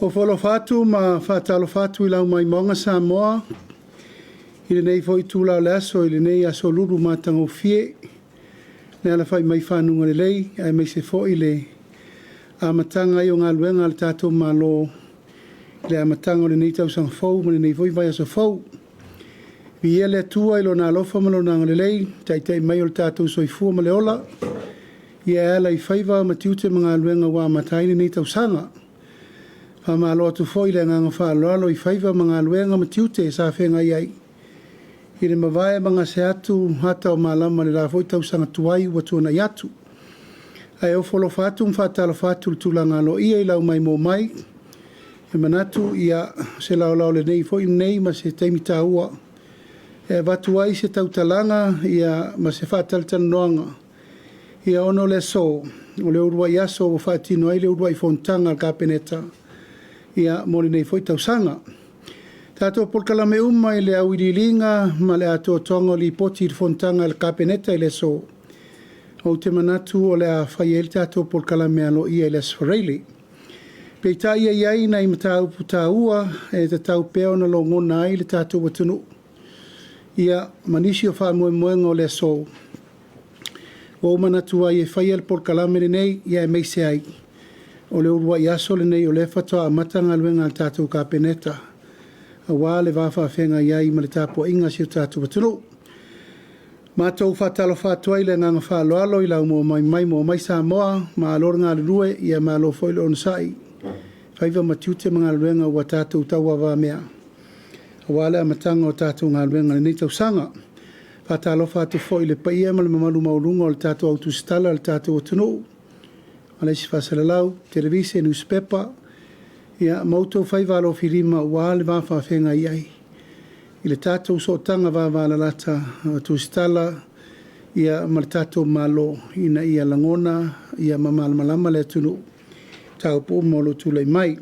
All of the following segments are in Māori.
O wholofatu ma whatalofatu I lau mai maunga Samoa. I le nei foi tūlau le aso, I le nei aso luru mātango fie. Ne ala whai mai whanunga le lei, ai mai se foi le amatanga I o ngā luenga le tātou malo. Le amatanga o le nei tausanga fau, ma le nei foi vai aso fau. Vi ele atua I lo nā lofa ma lo nā le lei, tai mai o le tātou soifua ma le ola. Ia ala I whaiva ma tiute ma ngā luenga wā mataini nei tausanga. Whamalo atu foi le nganga whaaloalo I whaiva ma ngā luenga ma tiute sa whenga iai. I le mawai mga se atu hata o malama le la foi tausanga tuai watu na yatu. Ai o folo fatu mwhatalo fatu tulanga lo ia I lau mai mo mai. E manatu ia se lau le nei foi nei ma se teimi taua. E watu ai se tautalanga ia ma se whataltan noanga. Ia ono le so, o le urua iaso o whatino ai le urua I fontanga ka peneta. Ia mori nei foi tausanga. Tātou polkalame I le awirilinga ma le ato tonga li poti I fontanga le kapeneta I le so. O te manatu o le a whai el tātou polkalame alo ia I le sfareili. Pei tā ia iai na I matau puta ua e te tau peo na lo ngona ai le tātou watunu. Ia manisi o wha moenga o le so. O manatu ai e whai el polkalame nei ia e meise ai. O le urua iaso le nei o le whatoa a matanga luenga al tātou kapeneta. A wā le wāwha whenga iai ma le tāpua inga si o tātou watunu. Mātou whatalo whātua I le nganga whāloalo I lau mo mai Samoa, ma alor ngā lue ia ma alo foile on sai. Whaiva matiute mga luenga ua tātou taua wā mea. A wā le amatanga o tātou ngā luenga le nei tausanga. Whatalo whātu fo I le paia ma le mamalu maurunga o le tātou autusitala le tātou watunu. Alaisi whasalalau, televise, newspaper, ia mautou whaiva alo whirima ua le wāwha whenga iai. I le tātou so tanga wāwha lalata tu stala, ia ma le tātou malo, ina ia langona, ia malama le tunu, tau po molo tūlei mai.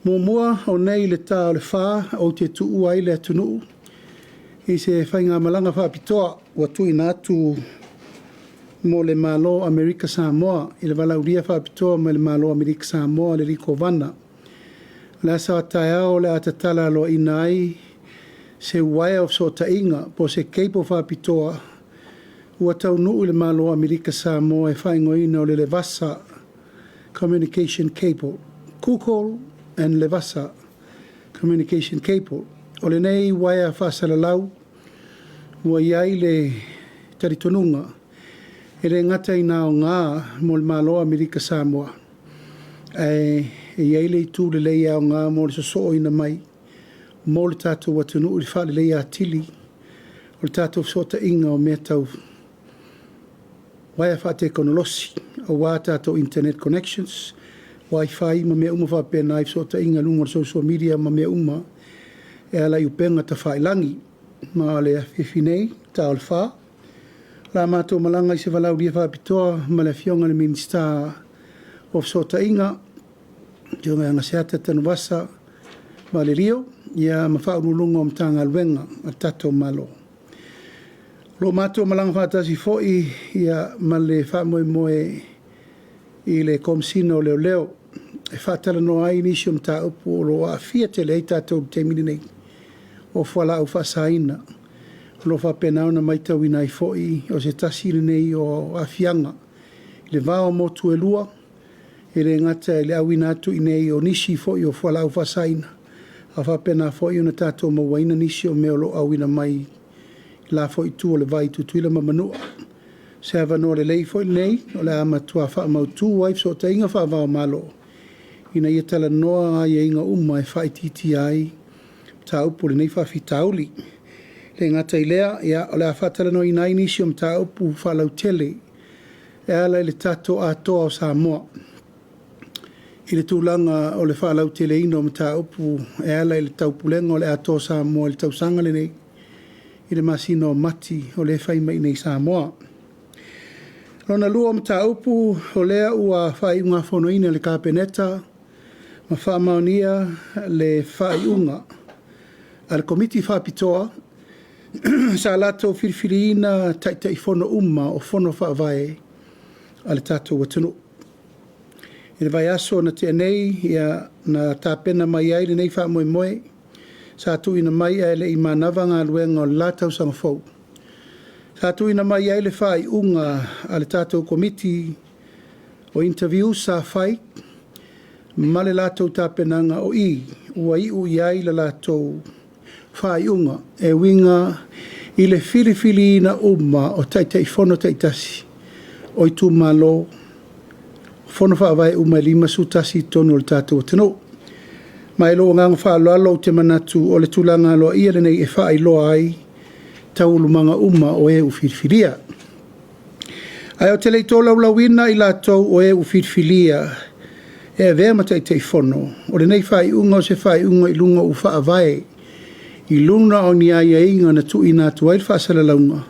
Mua o nei le tā o le whā, o te tuu ai le tunu, I se whainga malanga whapitoa, wa tui nātu mo le malo Amerika Samoa I le walauria whapitoa mo le malo Amerika Samoa le riko vana. Le sa taeao le atatala lo inai se way of so tainga po se keipo whapitoa ua tau nuu le malo Amerika Samoa e whaingoina o le levasa communication cable. Kukol and levasa communication cable. O le nei waia whasalalau ua iai le taritonunga e re ngata I nā o ngā mo le malo Amerika Samoa. E iai le tū le leia o ngā mo le soso ina mai. Mo le tātou watunu uri wha le leia atili. O le tātou sota inga o mea tau. Waia wha te konolosi. O wā tātou internet connections. Wi-Fi ma mea uma wha pēnā I sota inga lunga social media ma mea uma. E ala I upenga ta whailangi. Ma le whiwhinei tā o le wha. La mātou malanga I se walau ria whapitoa ma le fionga le Minister of Sota Inga. Tionga anga seata tanu wasa ma le rio. Ia ma whaurulunga o mtanga luenga a tato malo. Lo mātou malanga whatasi foi ia ma le whamoe I le komsino leo leo. E whatala no ai nisi o mta upu o lo a fia te lei tatou te minenei. O whala au whasaina. Lo fa penau na mai tau ina I foi o se tasiri nei o afianga. Le vao mo tuelua, e le ngata le awina atu inei o nisi foi o whalau whasaina. A fa pena foi o na tātou mawaina nisi o meolo awina mai la foi tu o le vai tutuila mamanua. Se ava no le lei foi nei, o le amatua wha mautu waif so ta inga wha vao malo. Ina ia tala noa ai e inga uma e whai titi ai, ta upu le nei wha fitauli. Le ngata I lea, ia o le awhatala no ina inisi o mta upu whalau tele, e ala le tato atoa o Samoa. I le tūlanga o le whalau tele ino o mta upu, e ala le taupulenga o le atoa Samoa, le tausanga le nei, I le masino mati o le whaima I nei Samoa. Lona lua o mta upu, o lea ua whai unga whonoina le kapeneta, ma whamaunia le whai unga. Al komiti whapitoa, sa lato firfirina tai fono uma o fono whaavae ale tātou watunu. I le vai aso na te anei ia na tāpena mai ai le nei wha moe moe. Sa tu ina mai ai le i manawa ngā luenga o lātau sanga fau. Sa tu ina mai ai le wha i unga a le tātou komiti o interview sa whai. Ma le lātou tāpenanga o ua i ai le lātou wha i unga e winga i le fili ina uma o taitei whono taitasi o i tū malo whono wha vai uma lima sutasi tonu o le tātou tino. Mai lo nganga wha alo te manatu o le tūlanga loa ia le nei e wha i loa ai taulu manga uma o e ufirifiria. Ai o te leito laulawina i lātou o e ufirifiria e vea matai te whono. O le nei whai unga o se whai unga i lunga u wha vai i luna o ni ai inga na tu ina tu ai whaasala launga.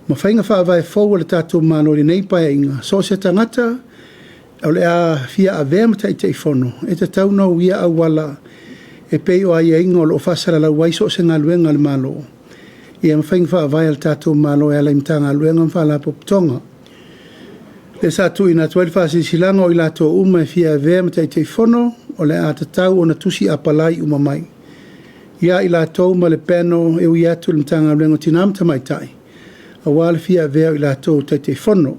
Ma whainga wha vai fau le tātou mano le nei pai inga. So se tangata o le a fia a vea matai te whono. E te tauna o ia awala e pei o ai inga o lo whaasala lau waiso se ngā luenga le malo. Ia ma whainga wha vai le tātou mano e ala imtanga luenga mwha la poptonga. Le sa tu ina tu ai whaasisilanga o i lātou uma e fia a vea matai te whono o le a te tau o na tusi apalai uma mai. Ia i lātou ma le peno e ui atu le mtanga luenga tinamta mai tai. A wale fia vea i lātou te whono.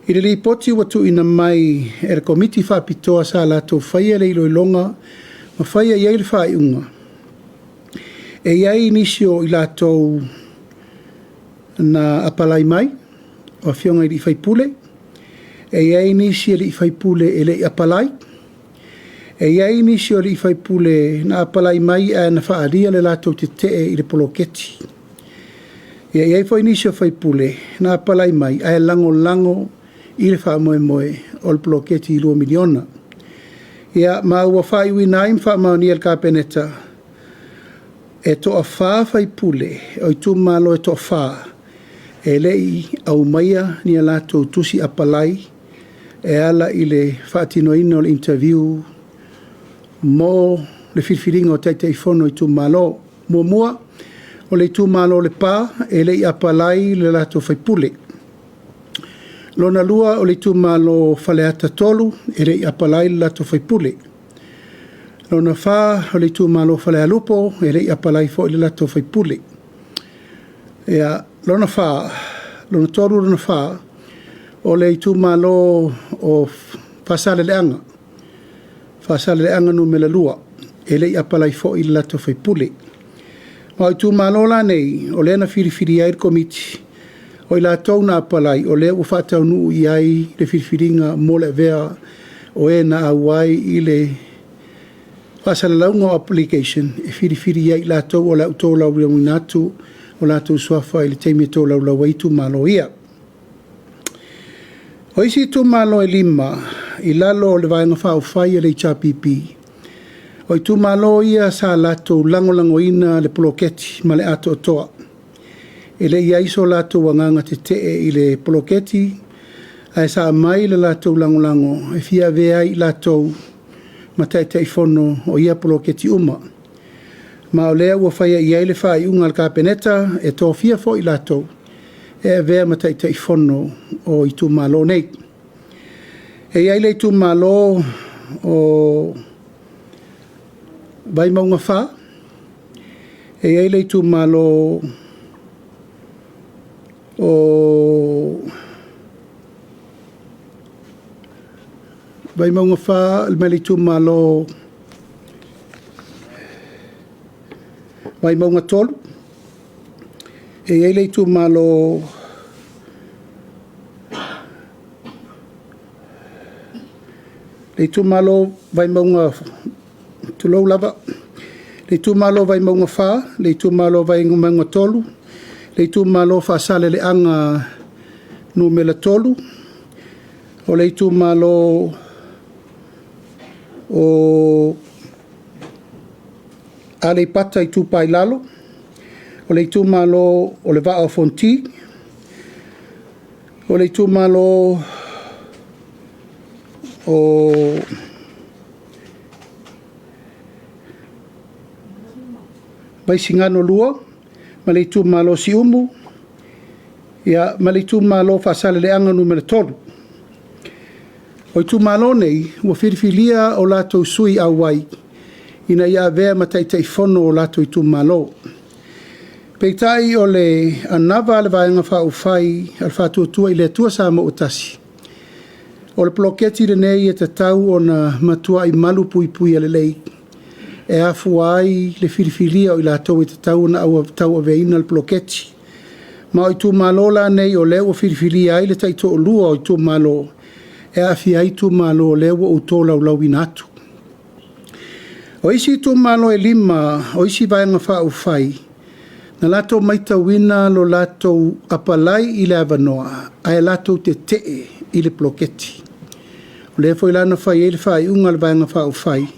I le li poti watu ina mai e le komiti whapitoa sa lātou whaia le ilo ilonga ma whaia iai le whai unga. E iai inisio i lātou na apalai mai o fionga i whaipule. E iai inisio li whaipule e le apalai. E iai inisio li whaipule na apalai mai e na whaaria le lātou te i le poloketi. E iai fo inisio whaipule na apalai mai e lango i le wha moe moe o le poloketi i 2 miliona. Ia maua whai ui naim wha maoni el kāpeneta e toa wha whaipule o i tū malo e toa wha e lei au maia ni a lātou tusi apalai e ala i le whaatinoina o le interview mo le whiwhiringa o teitei whono i tū malo mua o le tū malo le pā e lei apalai le lātou whaipule. Lona lua o le tū malo whaleata tolu e lei apalai le lātou whaipule. Lona wha o le tū malo whalea lupo e lei apalai fo i le lātou whaipule. Ea lona wha, lona toru lona wha o le tū malo o whasale leanga. Whasale leanga no me la lua e lei apalai fo i le lātou whaipule. Ma o tū malo la nei o le na whiriwhiri ai komiti o i lātou na apalai o le u whatau nuu i ai le whiriwhiringa mo le vea o e na awai i le whasale launga application e whiriwhiri ai lātou o le utau lau ria winatu o lātou suafa i le teimi tau lau lau i tū malo ia. O isi tū malo e 5 i lalo o le vaenga whao whai e le chapipi. O i tū malo ia sa lātou lango ina le poloketi ma le ato o toa. E le iaiso lātou wanganga te i le poloketi ai sa mai le lātou lango e fia vea i lātou ma taitei whono o ia poloketi uma. Ma o lea ua whaia i eile whai unga al kāpeneta e tō fia fo i lātou e vea ma taitei whono o i tū malo nei. E eile i tū malo o vai maunga wha e eile i tū malo o vai maunga wha mele tū malo vai maunga tolu e eile tū malo le tū malo vai maunga tulou lava le tū malo vai maunga wha le tū malo vai maunga tolu le tū malo whaasale le anga nu mela tolu o le tū malo o ale pata i tū pai lalo o le tū malo o le vaa o fonti o le tū malo o vai singano lua ma le tū malo si umu ia ma le tū malo whaasale le anga numero tolu O tu malo nei, ua whiriwhilia o lātou sui au wai, ina ia vea matai tei whono o lātou i tu malo. Peitai o le anava le vaenga whau whai, al whātua tua i le tua sa mo utasi. O le ploketi le nei e te tau o na matua i malu pui pui ale lei. E afu ai le whiriwhilia o i lātou i te tau na au tau a veina le ploketi. Ma o i tu malo la nei o leo o whiriwhilia ai le taito o lua o i tu malo. E afi ai tu malo leo o tō lau lau inatu. O isi tu malo e lima, o isi vaenga whau whai, na lato maita wina lo lato apalai i le avanoa, ai lato te tee i le ploketi. O le foi lana whai e le whai unga le vaenga whau whai,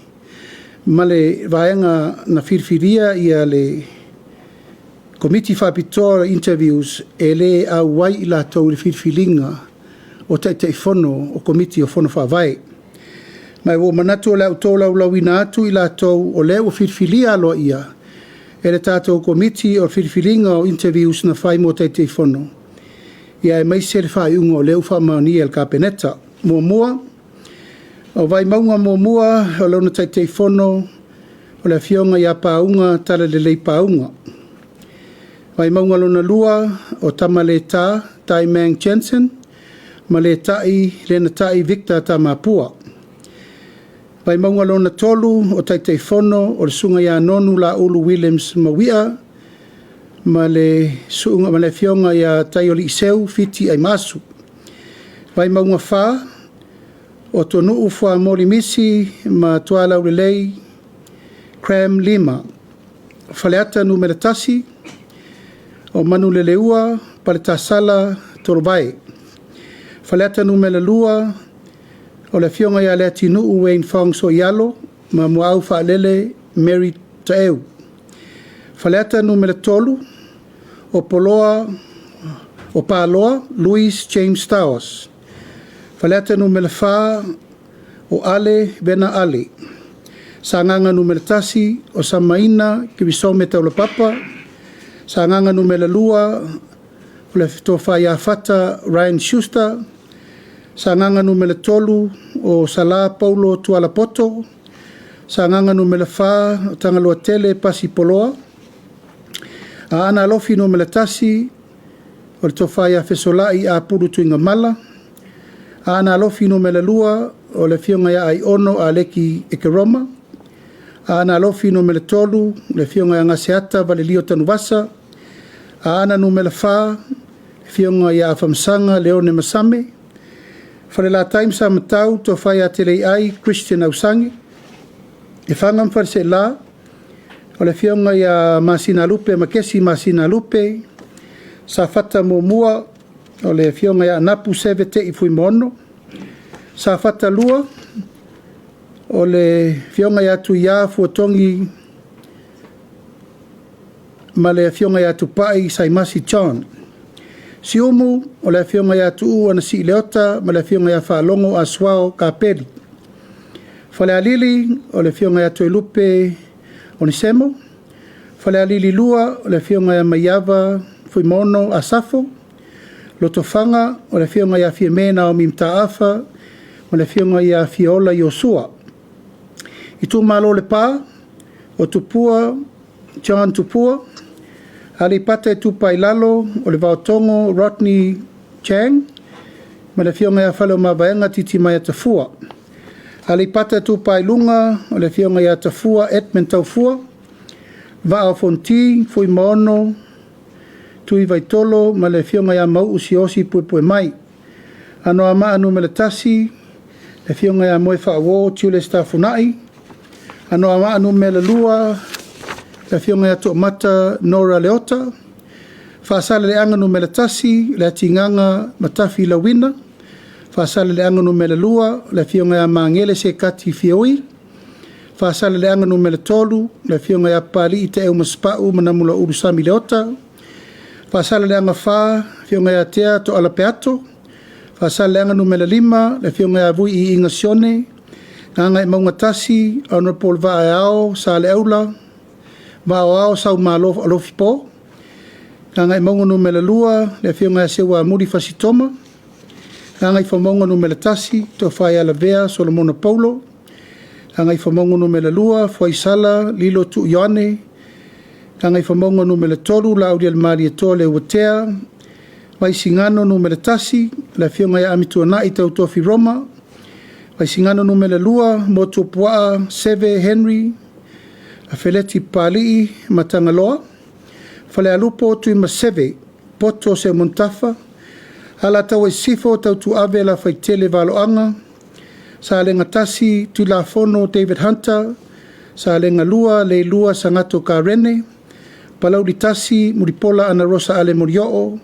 ma le vaenga na whirwhiria i a le komiti whapitoa interviews e le au wai i lato le whirwhilinga, o te whono o komiti o whono whawai. Mai wo manatu o leo tō lau lau ina atu i lātou o leo o whirwhilia aloa ia. E le tātou komiti o whirwhilinga o interviews na whai mo te whono. Ia e mai se le whai unga o leo whamaoni el kapeneta. Mua, o vai maunga mua o leo na te whono o le whionga ia paunga tala le lei paunga. Vai maunga lona lua o tamale tā, Tai Mang Jensen, ma le tai, le na tai Victor Tamapua. Pai maunga lona tolu o tai whono o le sunga ia nonu la Ulu Williams Mawia, ma le sunga ma le fionga ia tai o li iseu fiti ai masu. Pai maunga wha o tonu ufua mori misi ma tuala ule lei Cram Lima. Faleata numera tasi o manu le leua paletasala torobai. Faleata numela lua o le fionga ia le atinu Wayne Fong so yalo ma muau whaalele Mary Taeu. Faleata numela tolu o poloa o paloa Louis James Towers. Faleata numela wha o Ale Bena Ale. Sanganga numela tasi o Samaina Kiwisome Taula Papa. Sanganga numela lua o le tofa ia fata Ryan Schuster. Sanganga numela tolu o Sala Paulo Tualapoto. Sanganga numela wha o Tangaloa Tele Pasi Poloa. A ana lofi numela tasi o le tofa ia Fesolai a Puru Tuinga Mala. A ana lofi numela lua o le fionga ia ai ono a Leki Ekeroma. A ana lofi numela tolu le fionga ia Ngaseata Valelio Tanuvasa. A ana numela wha fionga ia Famsanga Leone Masame. Fale la time sa matau to fai a tele ai Christian Ausangi. E whangam fare se la o le fionga ia Masina Lupe, Makesi Masina Lupe. Sa fata mua o le fionga ia Napu Sevete i fui mono. Sa fata lua o le fionga ia tu ia fuatongi ma le fionga ia tu pai Saimasi John. Si umu o le fionga ia tu ana si leota ma le fionga ia whaalongo a swao ka peri. Fale alili o le fionga ia tu lupe o ni semo. Fale alili lua o le fionga ia maiava fui mono a safo. Loto fanga o le fionga ia fiemena o mimta afa o le fionga ia fiola Yosua. I tu malo le pa o tupua John Tupua. Ali pata tu pai lalo o le vautongo Rodney Chang ma le fionga ia whalo mawaenga titi mai a tafua. Ali pata tu pai lunga o le fionga ia tafua Edmund Taufua. Vao Fonti fui mono tui vaitolo ma le fionga ia mau usiosi pue mai. Ano ama anu me le tasi le fionga ia moe whaawo tiule stafunai. Ano ama anu me le lua le fionga ia to mata Nora Leota. Whaasale le anganu me le tasi, le atinganga matafi la wina. Whaasale le anganu me le lua, le fionga ia maangele se kati fioi. Whaasale le anganu me le tolu, le fionga ia pali i te eo maspau manamula urusami Leota. Whaasale le anga wha, fionga ia tea to alapeato. Whaasale le anganu me le lima, le fionga ia vui i inga sione. Nganga i maunga tasi, Honorable Vaeao, Sale Eula. Vao sau malo alofi po. Nga ngai maunga numela lua, le fionga sewa muri fasitoma. Ngai whamonga no mele tasi, to whai ala vea, Solomona Paulo. Ngai whamonga no mele lua, Faisala, Lilo Tu Ioane. Ngai whamonga no mele toru, Lauria Maria Tole Watea. Vai singano no mele tasi, la fionga ya amitua na i tau tofi Roma. Vai singano no mele lua, Moto Pua, Seve Henry. A Feleti Pali, Matangaloa. Fale alupo tui ma Seve, Poto se Montafa. Ala tau e sifo tau tu ave la faitele valoanga. Sa alenga tasi tu la fono David Hunter. Sa alenga lua le lua sangato Karene. Palauri tasi muripola Ana Rosa Ale Morioo.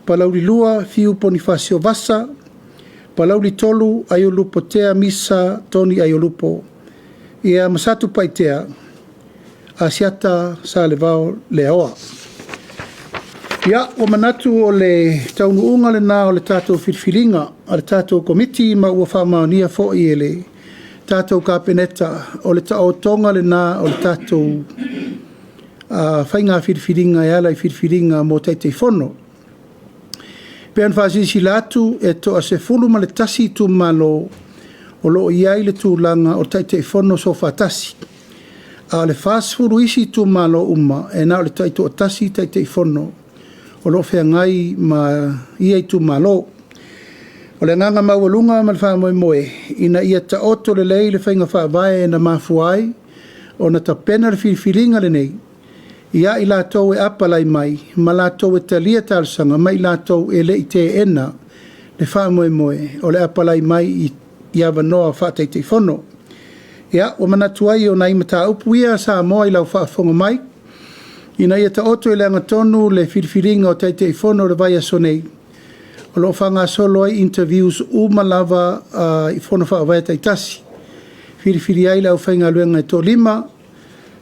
Palauri lua Fiu Bonifacio Vasa. Palauri tolu Ayolupo Tea Misa Tony Ayolupo. Ia masatu paitea. Asiata sa levao leoa. Ia, o manatu o le taunuunga le nā o le tātou whirwhiringa, o le tātou komiti ma ua whamaonia fo i le tātou kāpeneta, o le tau tonga le nā o le tātou whainga whirwhiringa e ala i whirwhiringa mō teitei whono. Pean whasisi lātu e toa se fulu ma le tasi tu malo o lo iai le tūlanga o teitei whono so whatasi. A le whasfuru isi tu malo uma e nā o le taito o tasi teitei whono. O lo fea ngai ma ia i tu malo. O le nganga maualunga ma le wha moe moe. Ina ia ta oto le lei le whainga wha vae na mafuai. O na ta pena le whirwhiringa le nei. Ia i lātou e apalai mai. Ma lātou e talia talsanga. Mai lātou e le i te ena. Le wha moe moe. O le apalai mai i awanoa wha teitei whono. Ia o manatuai o nai mata upu ia sa moa i lau wha whonga mai. Ina ia ta oto e leanga tonu le whirwhiringa o teitei whono le vai aso nei. O lo whanga solo ai interviews umalava i whono wha awai taitasi. Whirwhiri ai lau whainga luenga e tō lima.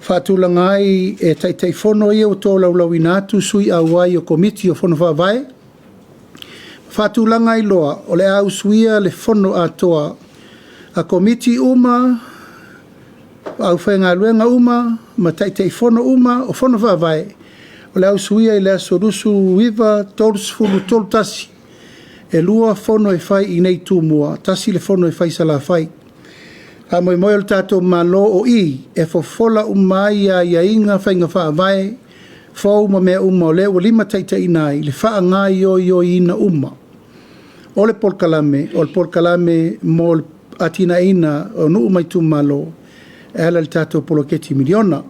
Whaatulanga ai e teitei whono ia o tō laulau inatu sui awai o komiti o whono wha awai. Whaatulanga ai loa o le au suia le whono atoa. A komiti uma au whainga luenga uma, ma teitei whono uma, o whono whawai. O le au suia i lea sorusu wiva, tolu tolu tasi. E lua whono e whai i nei tūmua, tasi le whono e whai sala whai. A moe moe o le tātou malo o i, e fofola umai a ia inga whainga whawai, whau ma mea uma o le o lima teitei nai, le wha ngai o ina uma. O le polkalame mo atina ina o nu umai tu malo. E ala le tātou poloketi miliona.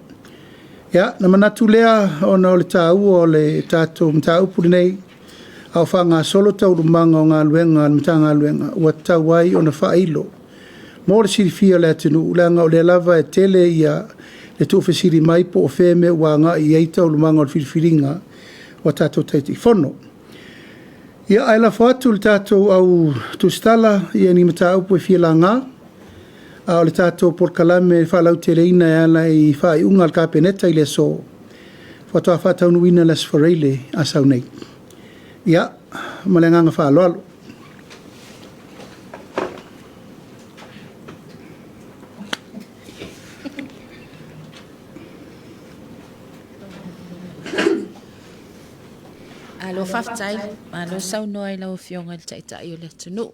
Ia, na manatu lea o na o le tāu o le tātou mtaupu nei, au whanga solo tau rumanga o ngā luenga, mta ngā luenga, ua tau ai o na whailo. Mō le sirifia le atinu, leanga o le lava e tele ia le tūwhesiri mai po o wheme ua ngā i eita o lumanga o le whirwhiringa o tātou teitei whono. Ia, aila whatu le tātou au tustala, ia ni mtaupu e whiala ngā, o le tātou porkalame whalau te reina e ala i whai unga al kāpeneta i le so. Whatoa whatau nuina las whareile a sau nei. Ia, malenganga whaaloalo. Alo whaftai, alo sau noa i lau whionga le taitai o le tunu.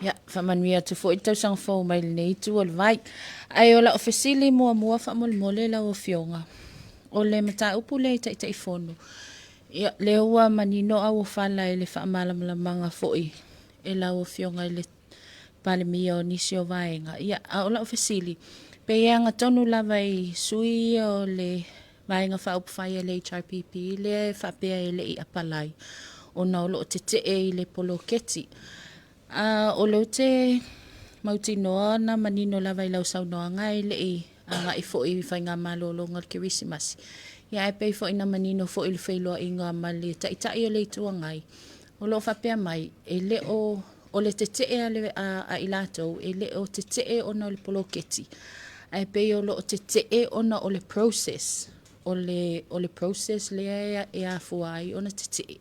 Ia, whamanuia tu fo i tau sang fau mai nei tu o le vai. Ai o la ofesili mua whamole lau o whionga. O le mata upu le taitai whono. Ia, le ua manino au o whala e le whaamalamanga fo i. E lau o whionga i le pale mia o nisi o vaenga. Ia, o la ofesili. Pe ianga tonu lava i sui o le vaenga whaupu whai le HRPP. Le whapea e le i apalai. O na o lo te i le poloketi. O lo te mauti noa na manino lava i lau sau noa ngai le i anga i fo i whainga malolo ngal kirisimasi. Ia e pei fo i na manino fo i le whailoa i ngā mali tai o le tua ngai. O lo whapea mai e le o le te a i latou e le o te o na o le poloketi. A e pei o lo te o na o le process. O le process le e a fuai o na te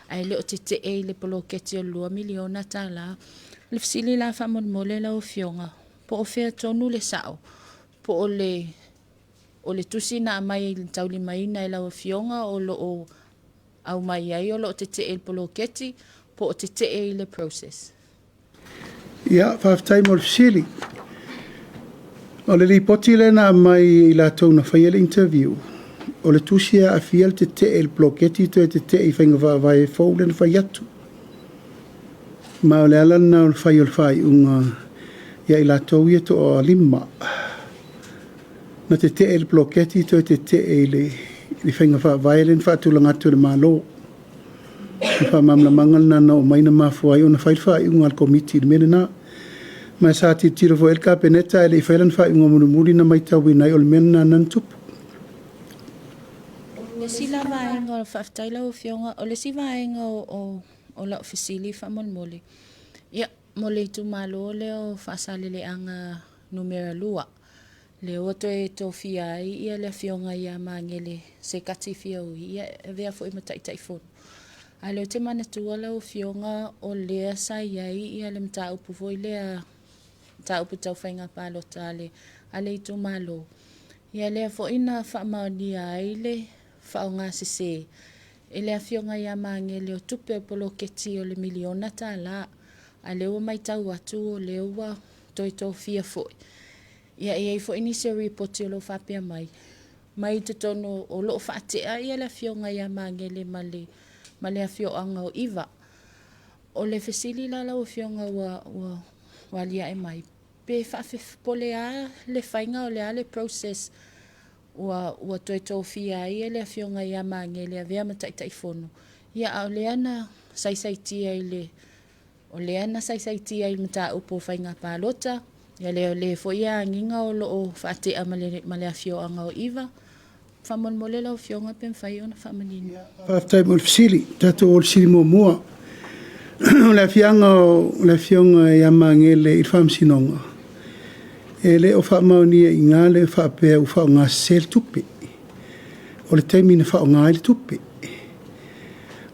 ai le o te e le poloketi o 2 miliona tala le fisili la whamon la o fionga po o fea tonu le sao po o le tusi na mai tauli mai na la o fionga o lo o au mai ai o lo te e le poloketi po o te e le process Ia, whaftai mo le fisili. O le ripoti le na mai I lātou na whaia le interview. O le tusia a fiel te te el bloketi to te te I whainga whaavai e fau le na whai atu. Ma o le alan na o le whai o le whai unga ia I lātou ia to o lima. Na te te el bloketi to te te le whainga whaavai le na whaatulanga atu le malo. Na whaamamla mangal na na o maina mafuai o na whai unga al komiti le mene na. Ma sa ti tiro fo el kapeneta ele failan fa unga muri na mai tau nai ol menna nan tup. Le sila vaenga o whaftaila o fionga, o le si vaenga o la ofisili fa mon mole. Ia, mole tu malo le o whasale le anga numera lua. Le oto e to fiai, ia le fionga ia mangele se kati fiau, ia vea fo ima tai fon. A leo te mana tua la o fionga o lea sa iai, ia le mta upu foi lea ta upu tau whainga pālota ale I tō malo. Ia lea fo ina whaamaoni ai le whao ngā sese. E lea fionga ia mangele o tupe o polo keti o le miliona tā la. A leo mai tau atu o leo wa toi tō fia foi. Ia e fo ini se repoti o lo whapea mai. Mai te tono o lo whaatea ia lea fionga ia mangele ma lea fio anga o iwa. O le fesili la o fionga wa lia e mai. Pe whaafif pole a le whainga o le a le process ua toi tō fia ia le fionga ia mangele a vea matai fono. Ia au le ana saisaitia I le o le ana saisaitia I mta upo whainga pālota. Ia le fo ia nginga o lo whaatea ma le a fio anga o iwa. Whamon mole lau fionga pen whai ona whamanini. Whaftai mo le fisili, tato o le sili mua. Le fionga ia mangele I whamsinonga. E le o whaamaunia I ngā le whaapea u whao ngā sel tupe. O le teimi na whao ngā le tupe.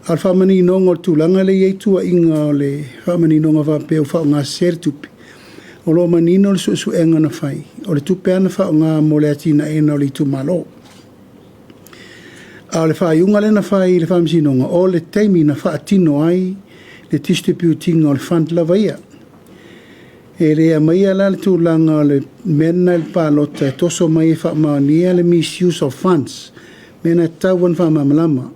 Al whaamani nonga o tūlanga le ieitua inga o le whaamani nonga whaapea u whao ngā sel tupe. O lo manino le su enga na whai. O le tupe ana whao ngā mo le atina ena o le tu malo. A le whai unga le na whai le whaamisi nonga. O le teimi na whaatino ai le distributing o le fund lava ia. E rea mai ala le tūlanga le mena le pālota e toso mai e whaamaonia le misuse of funds. Mena tauan whaamamalama.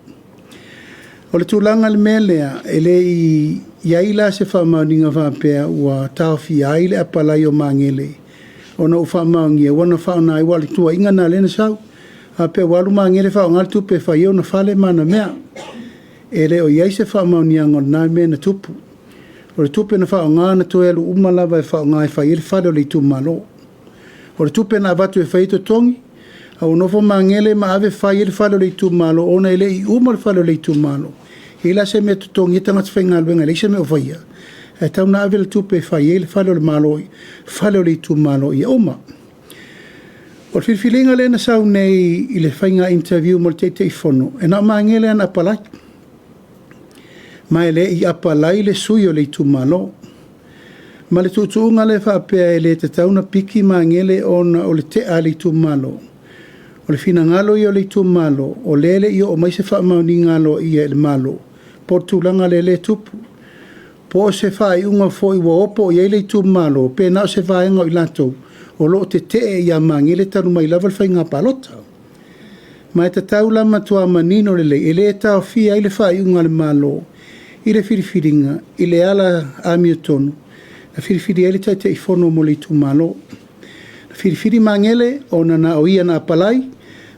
O le tūlanga le melea e le I iaila se whaamaoninga whaapea ua tauwhi ai le apalai o mangele. O na u whaamaongia wana whaona ai wale tua inga na lena sau. Apea walu mangele whaongal tupe whaio na whale mana mea. E le o iai se whaamaonia ngon nai mena tupu. O le tupe na whao ngā na toe alu umalawa e whao ngā e whai ele whare o le tu malo. O le tupe na avatu e whai to tongi, a o nofo mangele ma ave whai ele whare o le tu malo, o na ele I uma le whare o le tu malo. E la se me to tongi e tanga te whainga aluenga, le se me o whaia. E tau na ave le tupe e whai ele whare o le malo, whare o le tu malo I uma. O le whiwhilinga le na sau nei I le whainga interview mo le te whono, e na mangele an apalai. Mai le I apalai le sui o le tu malo. Ma le tutuunga le whaapea e le te tauna piki mangele ona o le te a le tu malo. O le fina ngalo I o le tu malo, o lele I o mai se whaamauni ngalo I e le malo. Po tūlanga le tupu. Po se whaai unga foi wa opo I le tu malo, pe nao se whaenga I lato, o lo te te ia mangele tanu mai laval whai ngā palota. Mai te taula matua manino le ele e tau fia I le whaai unga le malo. I le whiriwhiringa, I le ala amiotonu, na whiriwhiri ele tai te ifono mo le tu malo. Na whiriwhiri mangele, o na o ia na apalai,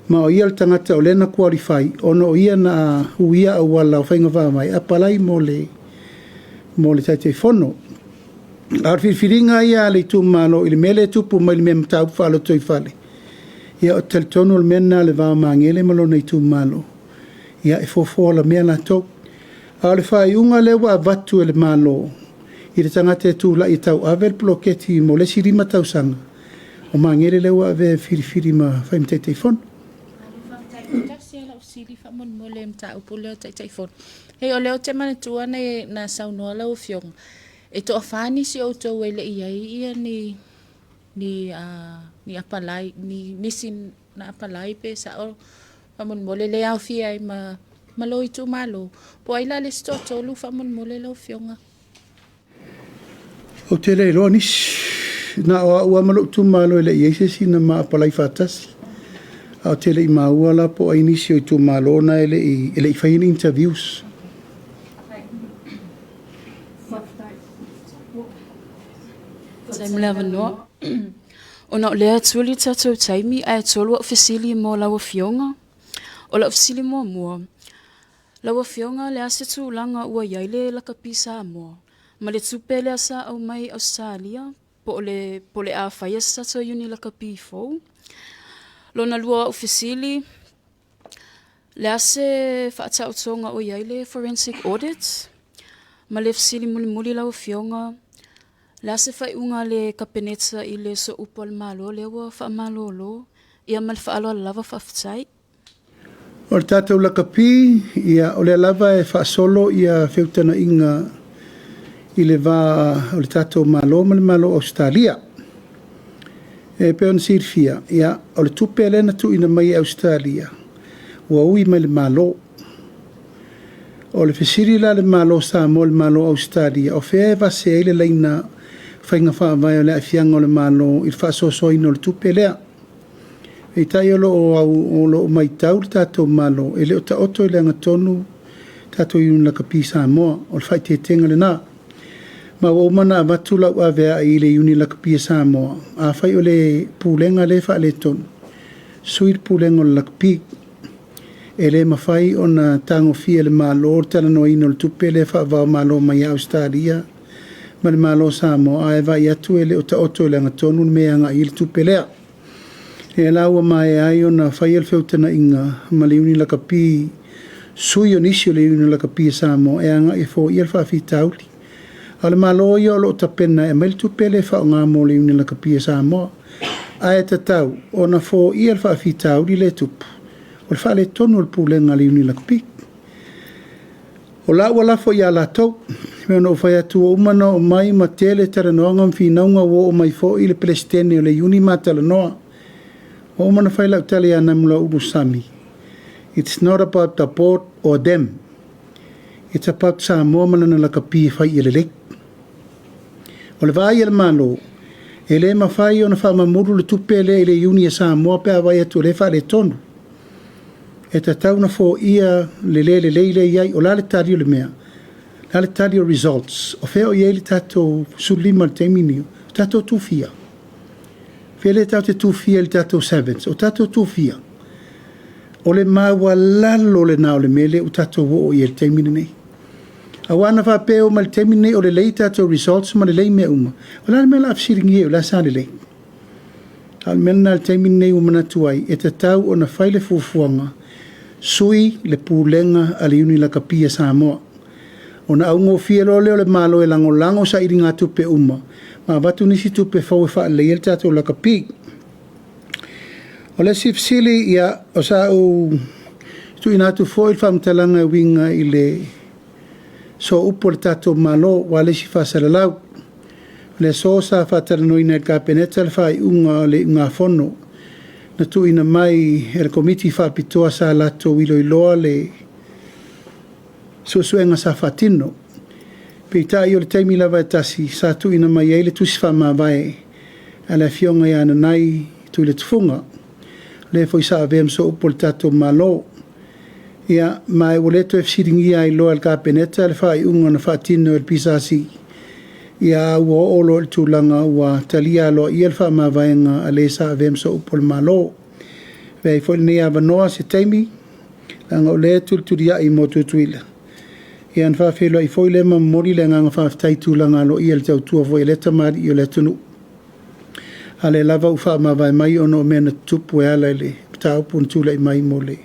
ma o ia le tangata o lena kuarifai, o na o ia na huia au wala o whainga whamai, apalai mo le tai te ifono. A whiriwhiringa ia le tu malo, I le mele tupu mai le mea mtau whalo toi whale. Ia o teletono le mena le wā mangele malo nei tu malo. Ia e fofo la mea la tau. A le whai unga le wa vatu e le malo. I le tangata e tūla I tau avel ploketi mo le sirima tau sanga. O mangere le wa ave whiriwhiri ma whaimtei te whon. Tasi ala o siri whamon mo le mta upu leo tai whon. Hei o leo te manatua na saunoa lau fiong. E to afani si o tau e le iai ia ni apalai, ni nisin na apalai pe sa o whamon mo le au fia I malo I tu malo. Po ai la le sto tolu whamon mo le lau fionga. O te le roa nis. Na ua malo tu malo ele iese si na maa palai fatasi. O te le i maua la po ai nisi o i tu malo na ele i whaini interviews. Taim lewa noa. O na o lea tuali tatou taimi ai tolu o fesili mo lawa fionga. O la fesili mo mua. Lawa fionga le ase tu langa ua yaile la kapisa mo. Ma le tupe le asa au mai Australia. Po le a whaia sa tatou yuni la kapifo. Lo na lua o fesili. Le ase whaatau tonga o yaile forensic audit. Ma le fesili muli lawa fionga. La se fai unga le kapeneta i le so upol malo le wa fa malo lo ia mal fa alo lava fa ftai O le tātou lakapi ia o le lava e fa solo ia feutana inga i le va o le tātou malo ma le malo Australia e pe on sirfia ia o le tupe lena tu ina mai Australia ua ui mai le malo o le fesiri la le malo sa mo le malo Australia o fea va se ele leina whainga wha vai o le afianga o le malo i wha so ino le tupe lea. E tai o lo mai tau le tātou malo e le o ta oto i le angatonu tātou iun la kapi Samoa o le whai te tenga le nā. Ma o mana a watu lau a vea i le iuni la kapi Samoa. A whai o le pūlenga le wha le tonu. Suir pūlenga o le la kapi. E le mawhai o na tango fia le malo o tala no ino le tupe le wha vau malo mai Australia. Ma le malo Samoa e vai atu ele o ta oto le angatonu mea nga i le tupe lea. E laua mai ai o na whai el feutana inga ma le uni la kapi sui o nisi o le uni la kapi Samoa e anga e fo i el whaafi tauli. A le malo i o lo tapena e mail tupe le wha o ngā mo le uni la kapi Samoa. A e tatau o na fo i el whaafi tauli le tupu. O le wha le tonu le pūlenga le uni la kapi. O la wala fo ia la tau, me ono whai atu o umana o mai ma tele tara noanga mwhinaunga wo o mai fo i le presidente o le uni matala noa. O umana whai lau tale ana mula uru sami. It's not about the board or them. It's about Samoa manana la kapi whai i le lek. O le vai ele malo, e le ma whai o na wha mamuru le tupe le i le uni a Samoa pe a vai atu le wha le tonu. E ta tau na fo ia le iai o la le tari o le mea. La le tari o results. O fea o iei le tato sulima le teimini. Tato tufia. Fea le tato tufia le tato sevens. O tato tufia. O le maua lalo le nao le mele o tato wo o iei le teimini nei. A wana wha peo ma le teimini nei o le lei tato results ma le lei mea uma. O la le mea la afsiringi e o la sa le lei. A le mea na le teimini nei umana tuai. E ta tau o na whaile fufuanga. Sui le pūlenga a le uni la kapia Samoa. O na aungo fia lole o le malo e lango sa iri ngā tupe uma. Ma watu nisi tupe fau e wha le il tato la kapi. O le sifsili ia o sa u tu inatu fo il whamtalanga winga i le so upo le tato malo wa le si whasalalau. Le so sa whataranoina e kapeneta le whai unga le ngā fono. Na tu ina mai e le komiti whaapitoa sa lato wilo iloa le susuenga sa whatino. Pei tai o le taimi lava e tasi sa tu ina mai e le tusi whamawai a le fionga i ana nai tu le tufunga. Le foi sa avem so upo le tato malo. Ia mai o leto e fsiringi ai loa le kapeneta le whai unga na whatino e le pisasi. Ia ua olo le tūlanga ua talia aloa i el whaamawaenga a le sa avem so upo le malo. Vei fwoi nei awanoa se teimi, langa o le tulturia i mo tutuila. Ia an whawhelo i fwoi le mamori le nganga whawhtai tūlanga alo i el tau tua fwoi le tamari i o le tunu. A le lava u whaamawae mai ono mena tupu e ala le taupu tūla i mai mo le.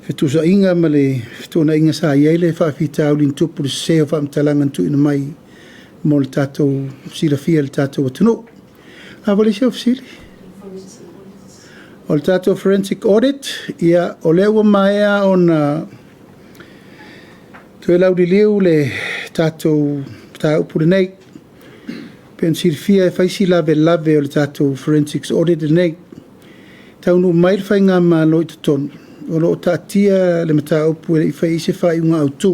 Fetusa inga ma le fetuna inga sa iei le whawhita au lin tupu le seo whaamtalangan tu ina mai mo le tātou sila fia le tātou atunu. A wale seo fsili? O le tātou forensic audit, ia o le ua maea o na tue lau di liu le tātou upu nei. Pen sila fia e whaisi lave o le tātou forensic audit nei. Taunu mai le whai ngā malo i tonu. O lo tātia le mata upu e i whai se whai unga au tū.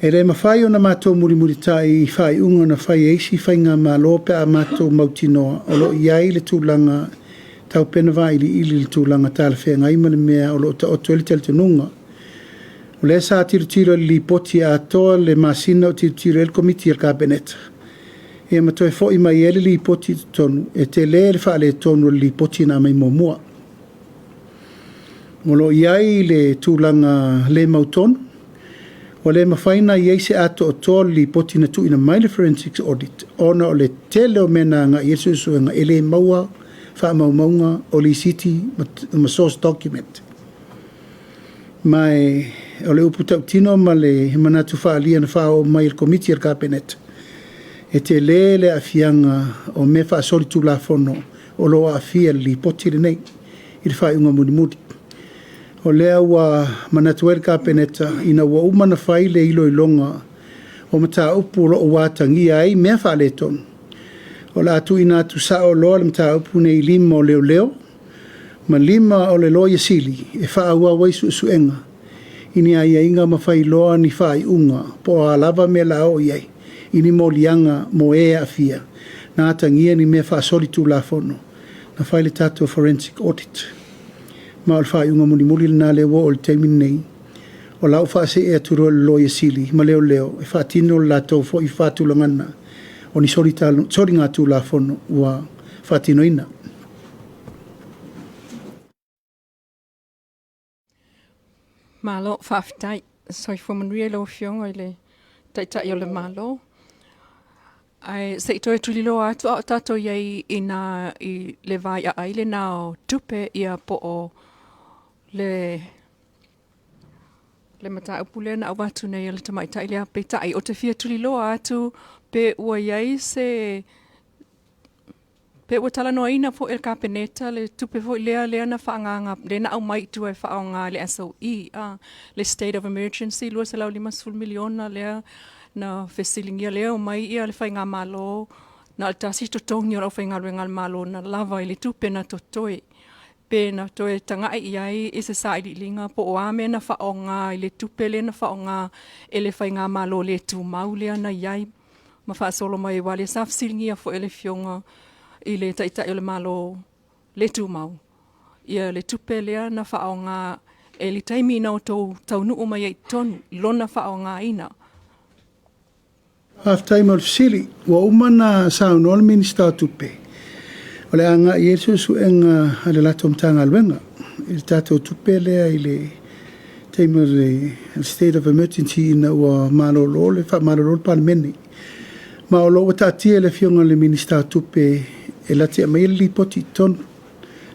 E le mawhai o na mātou muri tai I whai unga na whai eisi whai ngā mālo pe a mātou mautinoa o lo iai le tūlanga tau pena vai ili le tūlanga tāle whea ngai mani mea o lo ta oto ele tele tununga. O le sa tiro li poti a toa le masina o tiro el komiti al kabineta. E matoe fo I mai ele li poti tonu e te le wha le tonu li poti na mai momua. O lo iai le tūlanga le mautonu o le mawhaina I eise ato o toa li poti na tu ina mai le forensics audit. Ona o le tele o mena nga Yesu suenga ele maua wha maunga o li city ma source document. Mai o le upu tautino ma le manatu wha alia na wha o mai il komiti al kabineta. E te le afianga o me wha sori tu la fono o lo afia li poti le nei I le wha unga mudi. O lea ua manatuer kabineta ina ua umana whai le ilo ilonga o mata upu lo o watangi ai mea wha le tonu. O la atu ina atu sa o loa le mata upu ne I lima o leo ma lima o le loa sili e wha ua waisu suenga. Ini ai inga ma whai loa ni whai unga po a lava me la o iai. Ini mo lianga mo e afia. Na atangia ni mea wha soli tu la fono. Na whai le tato forensic audit. Ma o le whai unga muli na le wo o le teimin nei. O lau wha se e aturo le loa sili ma leo e wha tino la tau fo I wha tulangana. O ni sori ngā tu la fono ua wha tino ina. Malo whaafitai, soi whamanui e lau whionga I le taitai o le malo. Ai se itoe tulilo atu o tato iei I le vai a aile na o tupe ia po o le mata upule na awatu nei le tamaitai lea peitai o te fia tulilo atu pe ua iei se pe ua tala noa ina po el kapeneta le tupe po lea na whaanganga le na au mai tu e whaonga le SOE le State of Emergency lua se lau 5 miliona lea na fesilingia lea o mai ia le whainga malo na altasi totongi o rau whainga ruenga malo na lava I le tupe na totoe pe na toe tanga iai I se saidi linga po o ame na whaonga I le tupe le na whaonga e le whainga malo le tu mau lea na iai ma wha solo mai wale sa fesilingia fo ele fionga I le taitai o le malo le tu mau. Ia le tupe lea na whaonga e li taimi ina o tau nuu mai ai tonu, lona whaonga ina. Half time of sili, wa umana sauno al minister tupe. O le anga Yesu suenga ale lato mtanga alwenga. Il tato tupe lea I le taimi le state of emergency ina ua malolo le wha malolo palmeni. Ma o lo wata tia le fionga le minister tupe e la tia mai li poti ton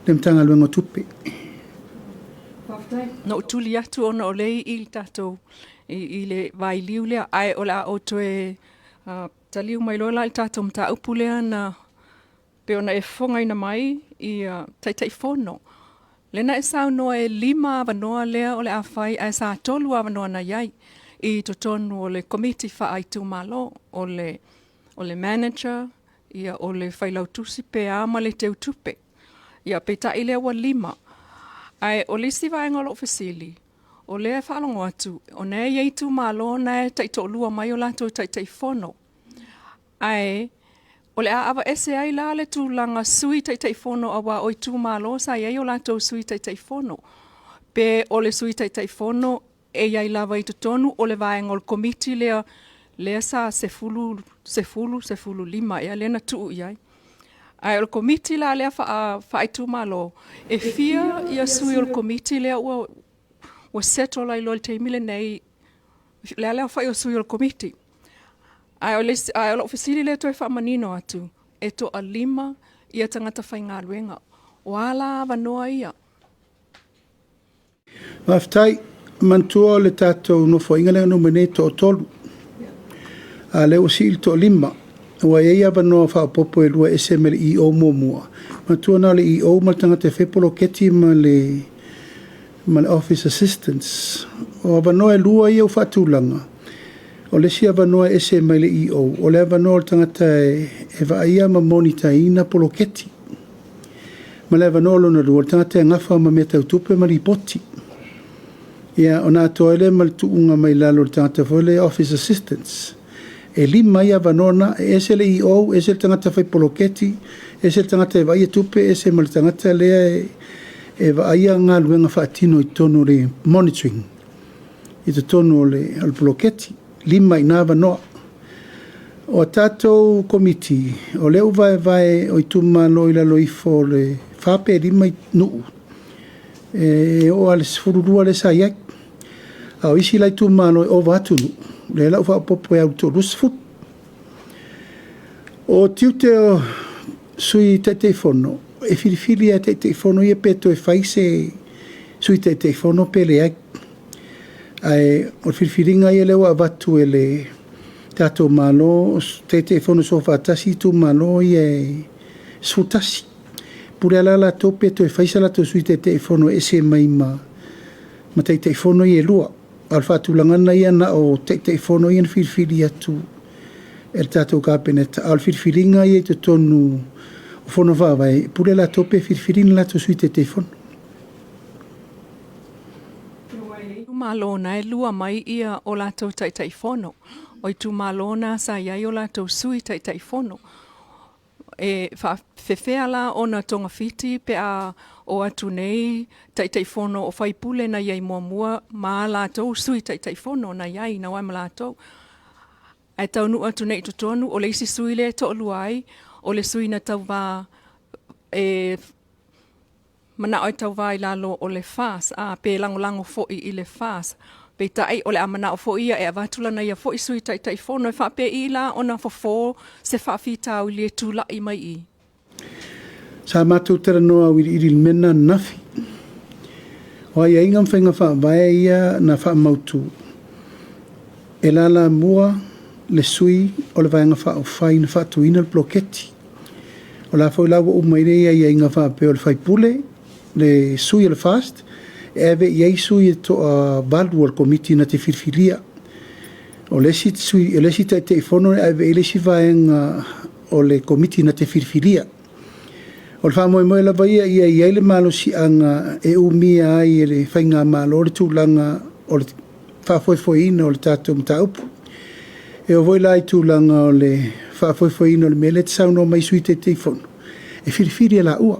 le mtanga alwenga tupe. No tuli atu ona o lei il tato I le vai liu lea ai o la o toe taliu mai lola il tato mta upu lea na pe ona e fonga ina mai I taitai fono. Lena e sao noa e 5 avanoa lea o le awhai a sa 3 avanoa na iai I totonu o le committee wha ai tu malo o le manager ia o le whailau tusi pe ama le teu tupe. Ia pe ta ile wa 5. Ai o le si vaenga lo fasili. O le whalongo atu. O ne iei tu malo na tai to lua mai o lato tai fono. Ai o le awa ese ai la le tu langa sui tai fono awa o tu malo sa iei o lato sui tai fono. Pe o le sui tai fono e iei lava I tonu o le vaenga o le komiti lea sa se fulu 5 ia lena tu iai. Ai o komiti la lea wha tu malo. E fia ia sui o komiti lea ua settle ai lo te mile nei lea wha o sui o komiti. Ai o lo fasili lea toi wha manino atu. E to a 5 ia tangata whainga ruenga. Wala vanoa ia. Maftai mantua le tato no fo ingale no meneto o tolu. A le o sil to 5. Wa ia vanoa fa popo e lua SML o momua. Mantua na le o matanga te fepolo keti ma le office assistants. O vanoa e lua ia o fatulanga. O le sia vanoa SML o le vanoa tangata e va ia ma monita ina polo keti. Ma le vanoa lona lua tangata e ngafa ma meta utupe ma ripoti. Ia, ona toile mal tuunga mai lalo le tangata fole office assistants. E lima ia vanona, e ese le IO, ese le tangata fai poloketi, ese le tangata e vai e tupe, ese mal tangata lea e vaia ngā luenga whaatino I tono le monitoring. I te tono le poloketi, lima ina vanoa. O tātou komiti, o leo vai o I tuma loila loifo le whape lima I nuu. E o ale sifururua le sa iai. Au isi lai tuma loi o vatunu. Le lau whapopo e au to rusfut. O tiute o sui te fono. E filifili a te fono I peto e faise sui te fono pele ai. Ai o filifilinga I leo a vatu e le tato malo te fono sofa tasi tu malo I sutasi. Pure ala to peto e faisa la to sui te fono e se mai ma te fono I lua. Alfa tulangana ia na o te fono I filifili atu el tato kapeneta. Al filifilinga I te tonu o fono vai pure la to pe filifilin la to sui te fono. Malona e lua mai ia o lato tai fono. O tu malona sa iai o lato sui tai fono. E whawhewhea la o na tonga fiti pe a o atu nei tai fono o whaipule na iai mua ma lato sui tai fono na iai na waima lato. Ai tau nu atu nei tutonu o leisi sui le to luai o le sui na tau wa mana oi tau vai lalo o le fas a pe lango foi I le fas pe tai o le amana o foi ia e avatula na ia foi sui tai fono e fa pe I la ona fofo se fa fita o le tula I mai I Sa matu tera noa wiri mena nafi. O ai ingam whainga wha vai ia na wha mautu. E lala mua le sui o le vainga wha o whai na wha tuina le bloketi. O la whau lawa umaire ia inga wha pe o le whai pule le sui le fast eve iei sui to a valu al komiti na te firfilia o lesi sui lesi te fono eve lesi vaenga o le komiti na te firfilia o le famo mo la vai ia le malo si anga e umia ai le fainga malo le tulanga o le fa foi no le tato mtaupu e o voi lai tulanga o le fa foi no le mele tsauno mai sui te fono e firfilia la ua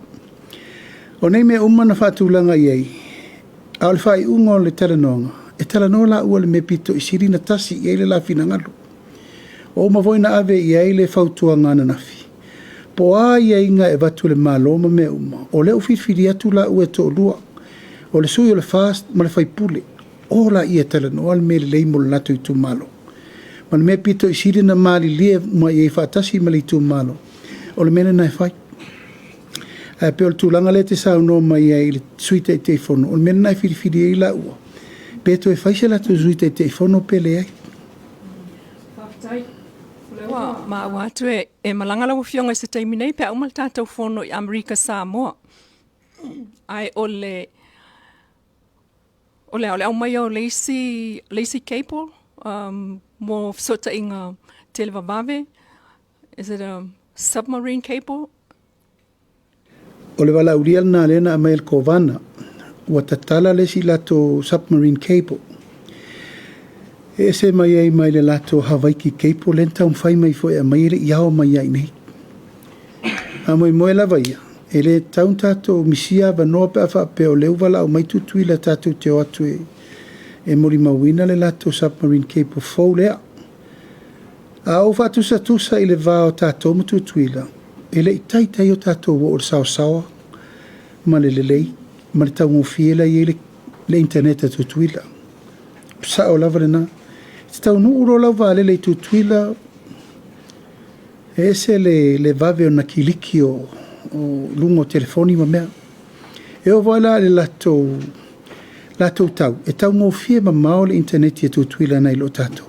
o nei me umana whatulanga iei. A le whai unga o le taranonga. E taranonga la ua le me pito I siri na tasi iei le la finangalu. O mavoina ave iei le whautua ngana nafi. Po a iei nga e watu le maloma me uma. O le ufirfiri atu la ua to lua. O le sui o le fast ma le whai pule. O la ia taranonga le me le leimo le natu I tu malo. Ma le me pito I siri na mali lia ma iei whatasi ma le tu malo. O le mene na e whai. Pe o tūlanga le te sau no mai ai le sui te fono. O mena nai whiriwhiri e la ua. Pe to e whaise la tu sui te fono pele ai. Ma watu e malanga lau fionga se taimi nei pe au mal tātou fono I Amerika Samoa. Ai ole au mai au Lacey Capel mo sota inga Te Levavave. Is it a submarine cable? O le wala urial na lena a mail kovana. Ua tatala lesi lato submarine cable. E se mai ai mai le lato Hawaii cable lenta whai mai fo e mai re iao mai ai nei. A moi moe lava ia. E le taun tato misia vanoa pe awha pe o leu wala o mai tutui la tato te o atu e mori mawina le lato submarine cable fau lea. A o whatusa tusa I le vao tato matutui la. E le tai o tātou o sao ma le lei, ma le tau ngofiela I le internet a tutuila. Psa o lava na. Te tau nu uro lau vale le tutuila e se le vave o na kiliki o lungo telefoni ma mea. E o wala le lato tau. E tau ngofie ma mao le internet a tutuila na ilo tātou.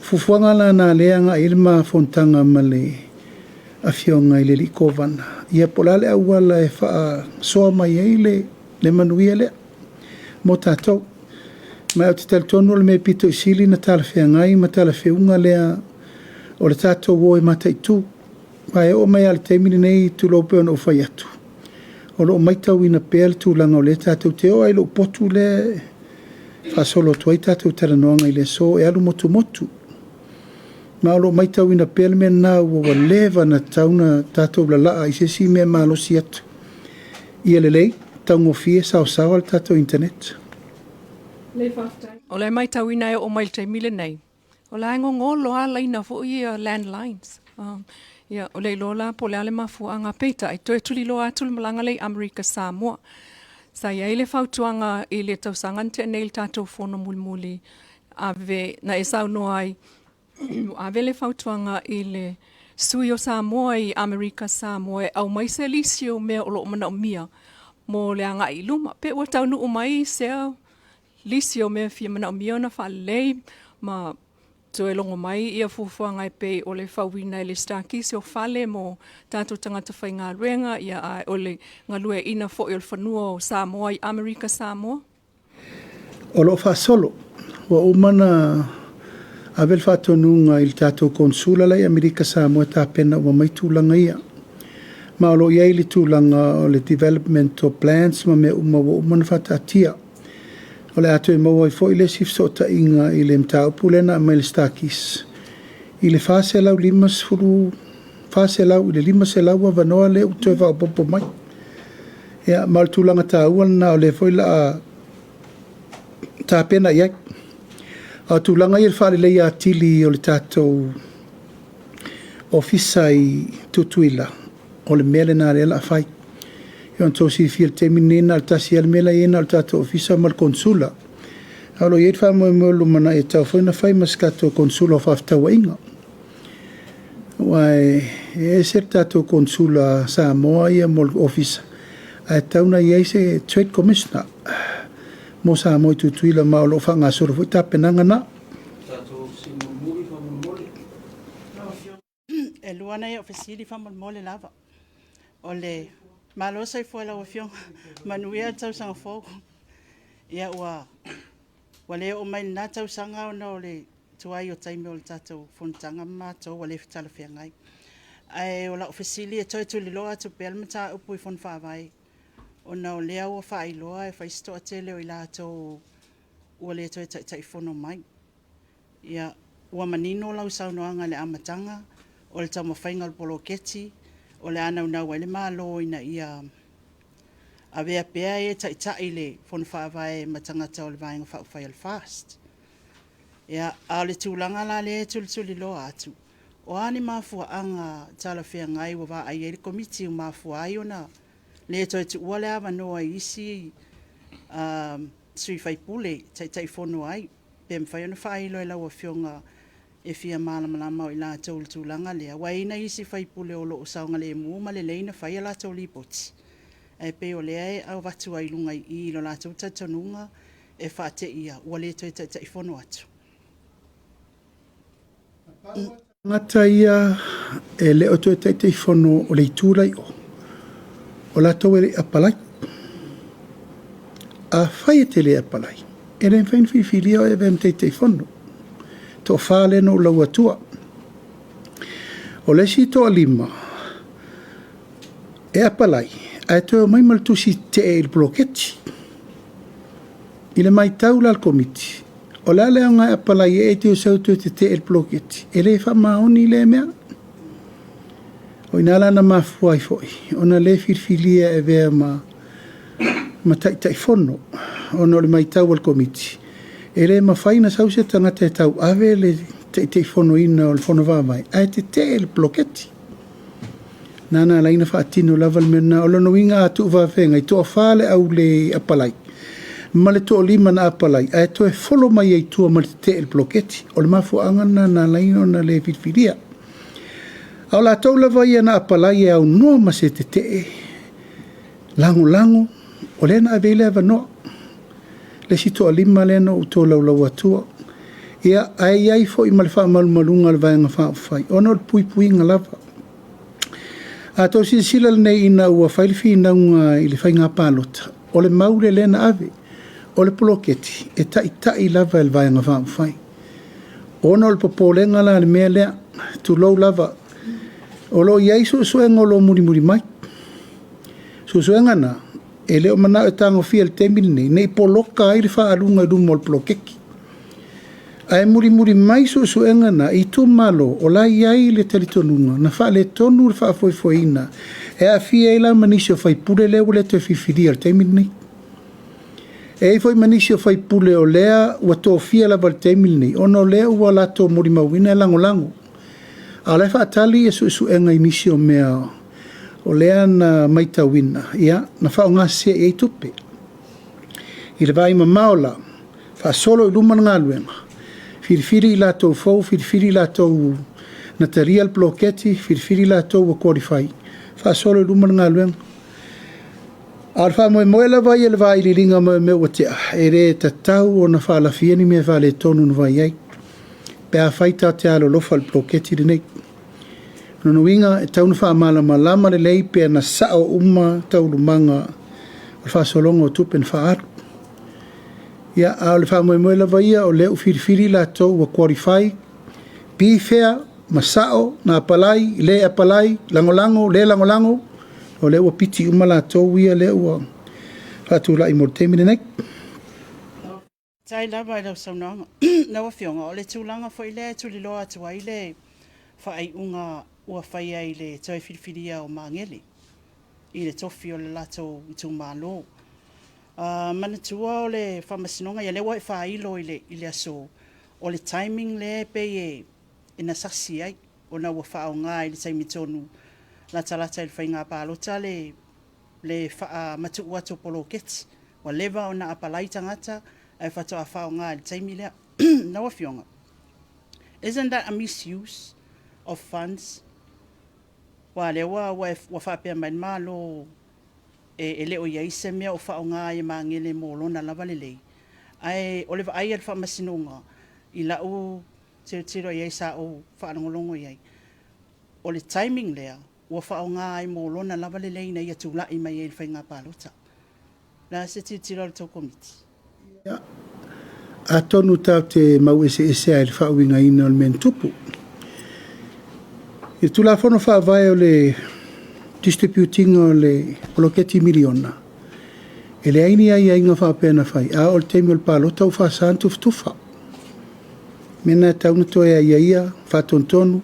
Fufuanga la na leanga ilma fontanga ma le a fionga I le liko vana. Ia polale au wala e wha soa mai ei le manuia lea. Mo tātou. Mai au te talitonu le me pito I sili na tala whea ngai, ma tala whiunga lea o le tātou o e mata I tū. Mai o mai ale teimini nei tu lope ona o whai atu. O lo maitau ina pēle tūlanga o le tātou te o ai lo potu le whaasolo tuai tātou taranoanga I le so e alu motu motu. Ma alo mai tau ina pele mea nā ua lewa na tauna tātou lalaa I se si mea malosi atu. Ia lelei, tau ngofie sao sao al tātou internet. O le mai tau ina e o mai te mile nei. O le aingo ngolo ala ina fo I landlines. Ia o le lola po le ale mafuanga peita. I toe tuli loa atul malanga le Amerika Samoa. Sa ia I le fautuanga I le tausangan te neil tātou fono mulmuli. Ave na e sau no ai. Ave le fautuanga I le sui o Samoa I Amerika Samoa. Au mai se lisio mea o lo mana o mia. Mo le anga I luma. Pe ua tau nu o mai sea lisio mea fia mana o mia na wha lei. Ma to e longo mai ia fufuanga I pe o le fauina I le stakisi o fale mo tātou tangata whai ngā ruenga ia ai o le ngalue ina fo I o le whanua o Samoa I Amerika Samoa. O lo whaasolo, wa umana avel whaatonunga I le tātou konsula lai Amerika Samoa tāpena ua mai tūlanga ia. Ma o lo iai le tūlanga o le development of plans ma mea wa umana whaatatia. O le ato e maua I fo I le sifsota inga I le mtaupu lena mai le stakis. I le fase lau limas furu, fase lau, I le limas e lau a vanoa le utoe wa popo mai. Ia, mal tūlanga tā uan na o le fo I la tā pena iai. A tūlanga I le whare lei a tili o le tātou ofisa I tutuila. O le mele nā rela a whai. Yon tō si fia te minena al tasi al mela iena al tātou ofisa mal konsula. Alo iet wha moe lumana e tau whaina whai maskato konsula o whaftawa inga. Wai e ser tātou konsula Samoa ia mol ofisa. A tauna iei se trade commissioner. Mo Samoa I tutuila ma o lo wha ngā soro fui tāpenanga na. E luana e ofisiri wha mole lava. O le malo sai foi la ofiong manuia tau sanga fogo ia wa le o mai na tau sanga no le tuai o taimi o tatu fontanga ma to wa le fitala fiangai ai o la ofisili e toi tuli loa tu pelmata upu I fon fa vai o na o le o fa I loa e fa sto tele o ila to o le toi tai fono mai ia wa manino la usau no anga le amatanga o le tamo faingal poloketi o le ana una wale malo ina ia avea pea e tai le fon fa vai matangata o le vai fa fa fast ia a le tūlanga la le tuli lo atu o ani mafua anga tala fea ngai wa ai le komiti mafua ai ona le toi tu wale ava no isi sui fai pule tai fono ai pem fai ona fai lo la fionga e fia malama o ila tūlanga lea. Waina isi fai pule o lo saunga le mua ma le leina fai ala tau lipoti. E pe o lea e au watu ai lunga I lo la tau tatanunga e whaate ia. Ua le toi tai fono atu. Ngata ia e le o toi tai fono o le itūrai o. O la tau e apalai. A fai e te le apalai. E le whain whiwhiria o e vem tai fono. To fale no lau atua. O le si to alima. E apalai. A to mai maltusi te e il bloketi. I le mai taula al komiti. O le ale anga apalai e te o sautu te il bloketi. E le wha maoni le mea. O inala na mafuai foi. O na le firfilia e vea ma tai fono. O no le mai tau al komiti. E le mawhaina sausia tangata e tau ave le te fono ina o le fono vāvai. A te le bloketi. Nana laina whaatino laval mena o lano inga atu whawhenga. I toa whale au le apalai. Ma le toa lima na apalai. A toa e wholo mai ei tua ma le bloketi. O le mafu angana na laina na le whiwhiria. Au la tau lava ia na apalai e au noa ma se te lango. O le na avele ava noa. Le si toa lima le no uto lau atua. Ia ai fo I malwha malunga le vaenga whaafai. Ono le pui nga lava. A to si sila nei ina ua whailifi inaunga I le whainga pālota. O le maule le na ave. O le poloketi. E tai lava le vaenga whaafai. Ono le popolenga la le mea lea. Tu lau lava. O lo iai suenga o lo muri mai. Suenga na. e leo mana e tango fia le temili nei poloka ai le whaalunga i rumo o le plokeki. Ai muri mai so engana i tu malo o la iai le talitonunga na wha le tonu le wha foina e a fia e la manisi o whai pule leo le te whiwhiri al temili nei. E foi manisi o whai pule o lea ua tō fia la val temili nei ono lea ua lato muri mawina e lango. A le wha atali e su enga inisi o mea o lea na maita wina ia na wha o ngā se e tupe. I le vai mamaola wha solo i luman ngā luenga. Firifiri i lātou fau, firifiri i lātou na te real bloketi, firifiri i lātou wa qualify. Wha solo i luman ngā luenga. Ar wha moe la vai e le vai li ringa moe mea watea. E re ta tau o na wha la fieni mea wha le tonu na vai ai. Pea whaita te alo lofa le bloketi rinei. Nono winga e tau na wha malama le lei pea na sao tau lumanga o wha solonga o tupe na wha aru. Ia a le wha moe la vai o leo firifiri lātou wa qualify. Pi fea, masao, na apalai, le apalai, langolango, le langolango. O leo piti lātou ia leo whātu la i mortemine nek. Tai lava i lau saunanga. Nawa fionga, o le tūlanga fo i le tūli loa atu ai le whaai unga ua whai ai le toi whiriwhiria o Mangele. I le tofi o le lato i tū mālo. Mana tua o le whamasinonga, ia le wai whailo i le aso. O le timing le pe e na sasi ai. O na ua whao ngā i le taimi tonu. Lata i le whai ngā pālota le matu ua to polo keti. Wa lewa o na apalai tangata. Ai whato a whao ngā i le taimi lea. Nawa fionga. Isn't that a misuse of funds? Wa lewa wa whapea mai malo e leo ia ise mea o whao ngā i Mangele mō lona lava lelei. Ai o lewa ai al whamasinonga i lau tiro iai sa o whaanongolongo iai. O le timing lea, ua whao ngā i mō lona lava lelei na ia tūla i mai e le whai ngā pālota. La se tiro le tau komiti. A tonu tau te mau ese ai le whaawinga ina o le men tupu. I tula whono whaawai o le distributing o le bloketi miliona. E le aini ai inga whaapena whai. A o le teimi o le pālota o whaasantu ftufa. Mena tauna toa ia whaatontonu.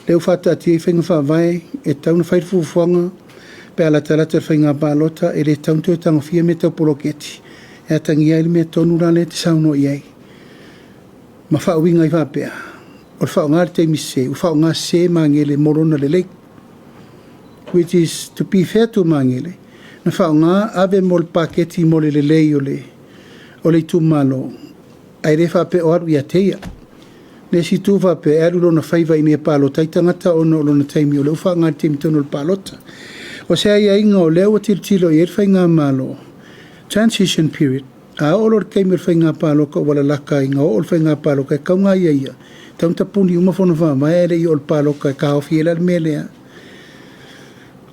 Leo whaatati e whainga whaawai e tauna whaifufuanga pe ala talata whainga pālota e le tauna toa tangawhia me tau bloketi. E tangi ai me tonu rale te sauno iai. Ma whaawinga i whapea. O le whao ngā te mise, o whao ngā se Mangele morona le leik. Which is to be fair to Mangele. Na whao ngā ave mo le paketi mo le lei o le tūmalo. Ai re whape o aru i ateia. Ne si tū whape e aru lona whaiva i mea pālota. I tangata ono lona taimi o leo whao ngā te mitono le pālota. O se ai inga o leo tilo i erwhai ngā malo. Transition period. A olo le keimir whai ngā pāloka wala laka inga o le whai ngā pāloka e kaunga ia. Taun tapuni uma whona whama e rei o le pāloka e kaofi e la melea.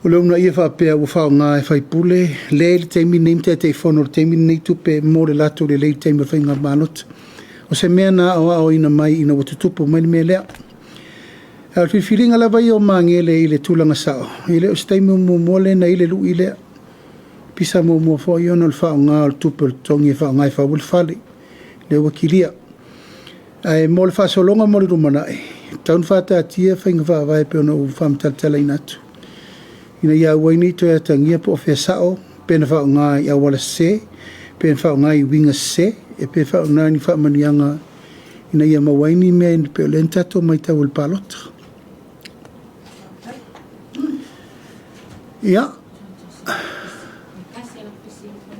O leo na ia whapea ua whao ngā e whai pule. Le le teimi neim te whono le teimi nei tupe mo le lato le le teimi whai ngā pālota. O se mea na o ina mai ina watutupu mai le melea. Al whiwhiringa la vai o Mangele i le tūlanga sao. I le o steimi mole na i le lu i lea. Pisa mo fo yo no fa nga al tupe tongi fa nga fa bul fali le wakilia ai mo le fa solonga mo le rumana e taun fa ta tia fa nga va vai pe no fa mtala inatu ina ya waini to ya tangia po fe sao pe na fa nga ya wala se pe fa nga i winga se e pe fa nga ni fa manianga ina ya mawaini me pe lenta to mai ta ul palot ya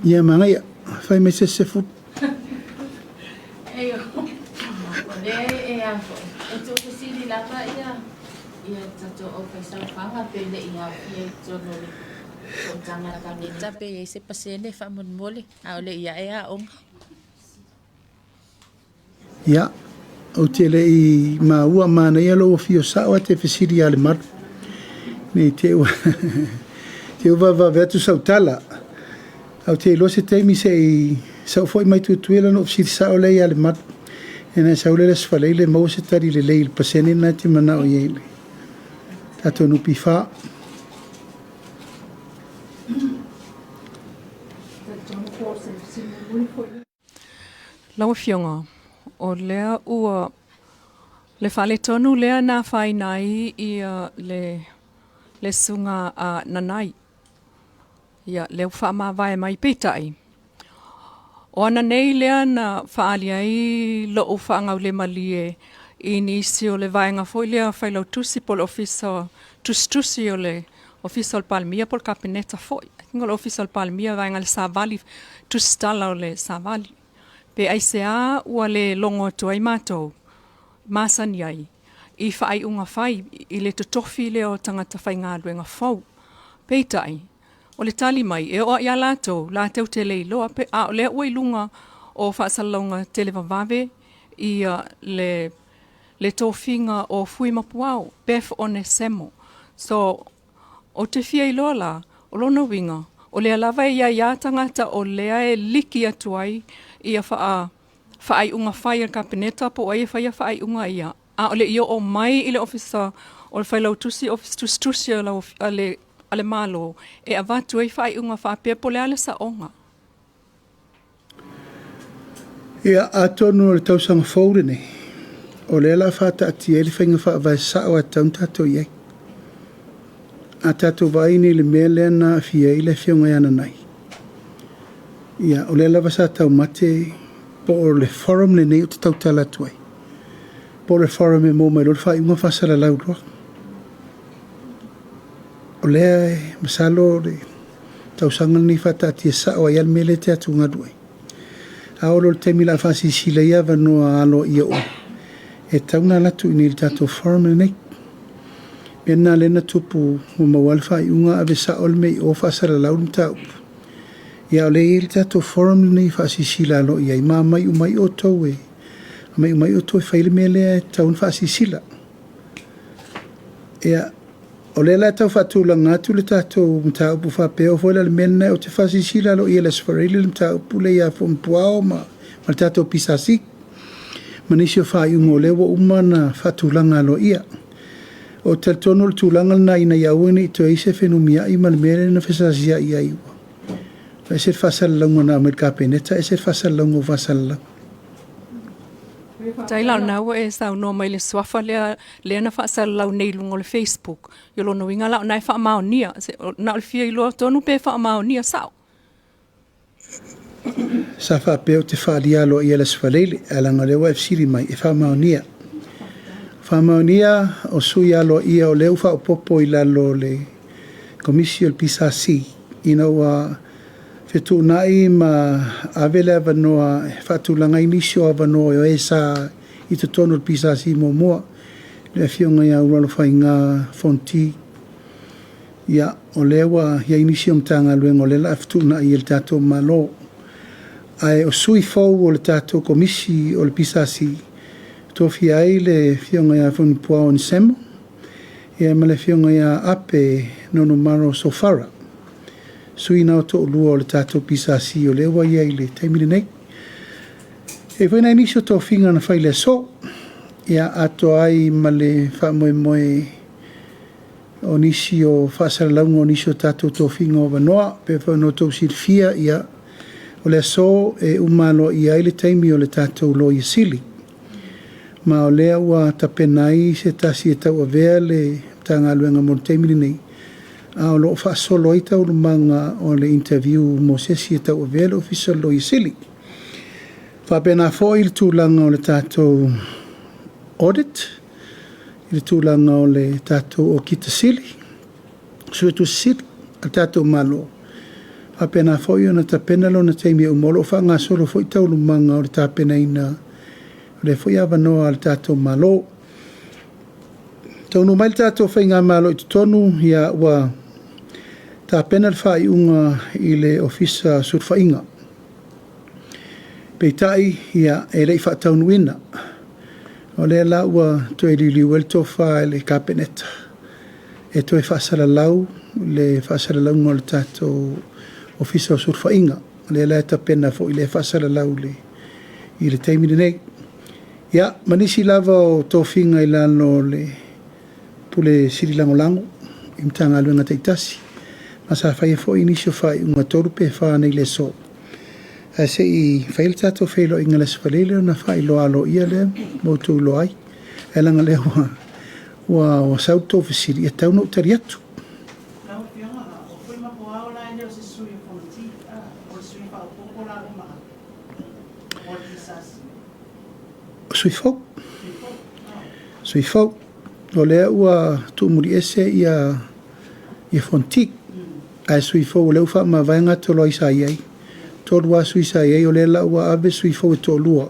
ia manga ia fai me se food Eyo. Le e a e to kusili la pa ia. Ia tato o kai sa fanga pe le ia e to no le. O tanga ka ni tape e se pasene fa mon mole. A le ia e a on. ia o te le i maua mana ia lo fio sa o te fesiri ale mar ne te va vetu sautala. Au te lo se te mi se sa foi mai tu tuela no si sa o le ale mat ena sa o le sfale le mo se tari le le pasene na ti mana o ye tato no pifa Lawa fionga, o lea ua le whale tonu lea nā whainai ia le sunga a nanai. Ia leo wha vai mai petai. O ana nei lea na whaali ai loo whaangau le malie I nisi o le vaenga foi lea whailau tusi pol ofisa tusi o le official palmia pol kabineta foi. Ngol official palmia vaenga le savali tustala o le savali. Pe aisea ua le longo tuai mātou. Masani ai. I whaai unga whai I le totofi leo tangata whai ngā luenga fau. Peitai. O le tali mai, e o ia lātou te leiloa pe a o le ua ilunga o whaasalonga te lewa vave I le tōwhinga o fui mapuao, pef o ne semo. So, o te fia iloa la, o lona winga, o lea lava ia tangata o lea e liki atuai ia whaai unga whai ar kabineta po ai whaai unga ia. A o le ia o mai I le ofisa o le whailau tusi, office tusi ale malo, e avatu ai whaai unga whaapea po le ale sa onga. Ia atonu le tausanga fōre nei. O le la whata ati e le whainga whaavai sao a taun tato iei. A tato vai ni le mea lea na fia I le whionga iana nai. Ia o le la wasa tau mate po o le forum le nei o te tau tala tuai. Po le forum e mō mai lo le whai unga whasara lau roa. O lea e masalo le tausanga ni whata ati e sao a ial mele te atu ngaduai. A olo le temi la whasi sila ia wanoa alo ia o. E tauna latu I ni le tato forum le nei. Pena lena tupu o mawal whai unga ave sao le mei o whasara lau ni tau. Ia o le le tato forum le nei whasi sila alo ia I maa mai umai o tau e. Mai umai o tau e whaile mea lea taun whasi sila. Ia o le la tau whatula ngatu le tato mta upu whapea o fwela le mena o te whasi sila alo ia le sfarele le mta upu le ia fwmpuao ma le tato pisasi. Manisi o whai unga o lewa umana whatulanga alo ia. O te tono le tūlanga na ina iauene I to eise whenumia I malmere na whesasia I aiwa. E se whasalaunga na Amerika peneta, e se whasalaunga o whasalaunga. Tailau nau e sau no mai le swafa lea na whaasalau nei lungo le Facebook. Yo lono winga lau nai wha maonia. Na le fia ilo tonu pe wha maonia sau. Sa whapeo te whaalialo I ala sfalele, alanga lewa e fsiri mai e wha maonia. Whamaunia o sui alo ia o leu whao popo I lalo le komisio le pisasi. Ina wa whetu nai ma avele avanoa whatulanga inisio avanoa o e sa I to tono le pisasi mo mua. Le fionga ia uralo whai ngā fonti. Ia o lewa ia inisio mtanga luengo le la whetu nai il tato malo. Ai o sui fau o le tato komisi o le pisasi. Tofi ai le fionga ia whunpua o Nsemo. Ia ma le fionga ia ape nono maro sofara. Sui nao to lua o le tato pisasi o lewa ia I le taimile nei. E whaina inisio to finga na whaile so. Ia ato ai ma le whamoe o nisi o whaasaralaunga o nisi o tato to finga o wanoa. Pe whanau tau silfia ia o le so e umalo ia I le taimi o le tato lo I sili. Ma o lea ua tapenai se tasi e tau avea le tanga luenga mo teimini nei. A o loo whaasolo I tau lumanga o le interview mo sesi e tau avea le official lo I sili. Whapena fo I le tūlanga o le tātou audit. I le tūlanga o le tātou o kita sili. Suetu sili, a tātou malo. Whapena fo I ona tapena lo na teimi umolo. Whanga solo fo I tau lumanga o le tapena ina le foi avanoa al tatou malo. Tonu mai le tatou whainga malo I tonu ia ua ta pena le whai unga I le ofisa surwhainga. Peitai ia e lei whaataunuina. O le la ua toi liliu el tofa le kabineta. E toi whaasalalau le whaasalalau ngā le tatou ofisa surwhainga. Le la ta pena fo I le whaasalalau I le teimini nei. Ia, manisi lava o tōwhinga I lano le pule siri langolango I mtanga aluenga teitasi. Masa whai e fo inisio whai unga toru pe wha nei le so. A se I whaile tātou whailo inga les whalele na whailo alo ia le mo tū lo ai. E langa le wa sauto fisiri e tau no tari atu. Lau fionga, o koi mako ao la ene o se sui fonti, o sui pa o poko la uma. O kisas. Sui fau. Sui fau. O lea ua tu muri ese ia fontik. Ai sui fau leu wha ma vaenga tolo isa iai. Tolua sui sa iai o lea la ua ave sui fau e tolua.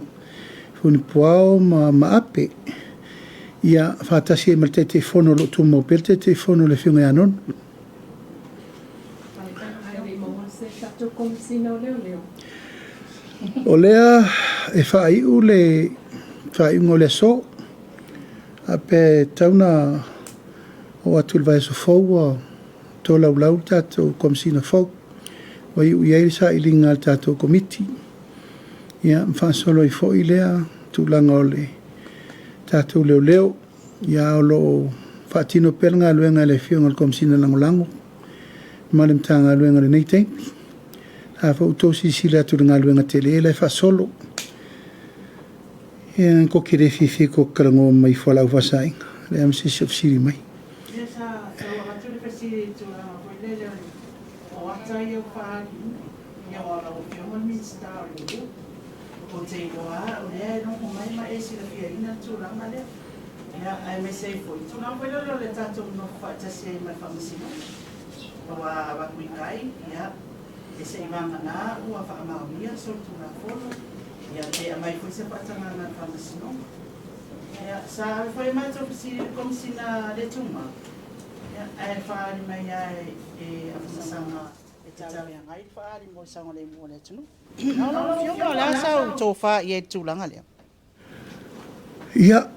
Funi puao ma ape. Ia whatasi e malte te fono lo tu mo pelte te fono le whiunga anon. O lea e whaiu le whaiungo le so. A pe tauna o atu le vai so fau a tō lau tātou komisina fau. Wa iu iei sa ilinga tātou komiti. Ia mwhansolo I fo I lea tūlanga o le tātou leo. Ia o lo whaatino pēr ngā luenga le whiunga le komisina langolango. Malem tā ngā luenga le nei teimpi. A whautosi si lea tūra ngā luenga te le whaasolo. Ia ko kere fifi ko karango mai whalau whasainga. Le amsisi of siri mai. Ia sa wakaturi kasi tūra koilele o atai o whaari. Ia wala o fionga minsta o liu. O te iloa o lea no o mai ma e sila fia ina tūra ma lea. Ia ai me sei foi. Tūra koilele o le tātou no whaatasi ai mai whamasino. O wa wakui kai. Ia e se iwanga nā ua whaamaumia so tūra wholo. Ia te amai foi se patanga na whamasino. Ia sa foi mai tō komisina le tuma. Ia ai whaari mai ai e afumasanga e tāwea ngai whaari mo sanga le mua le tunu. Nau fionga le asau tō wha I e tūlanga lea. Ia,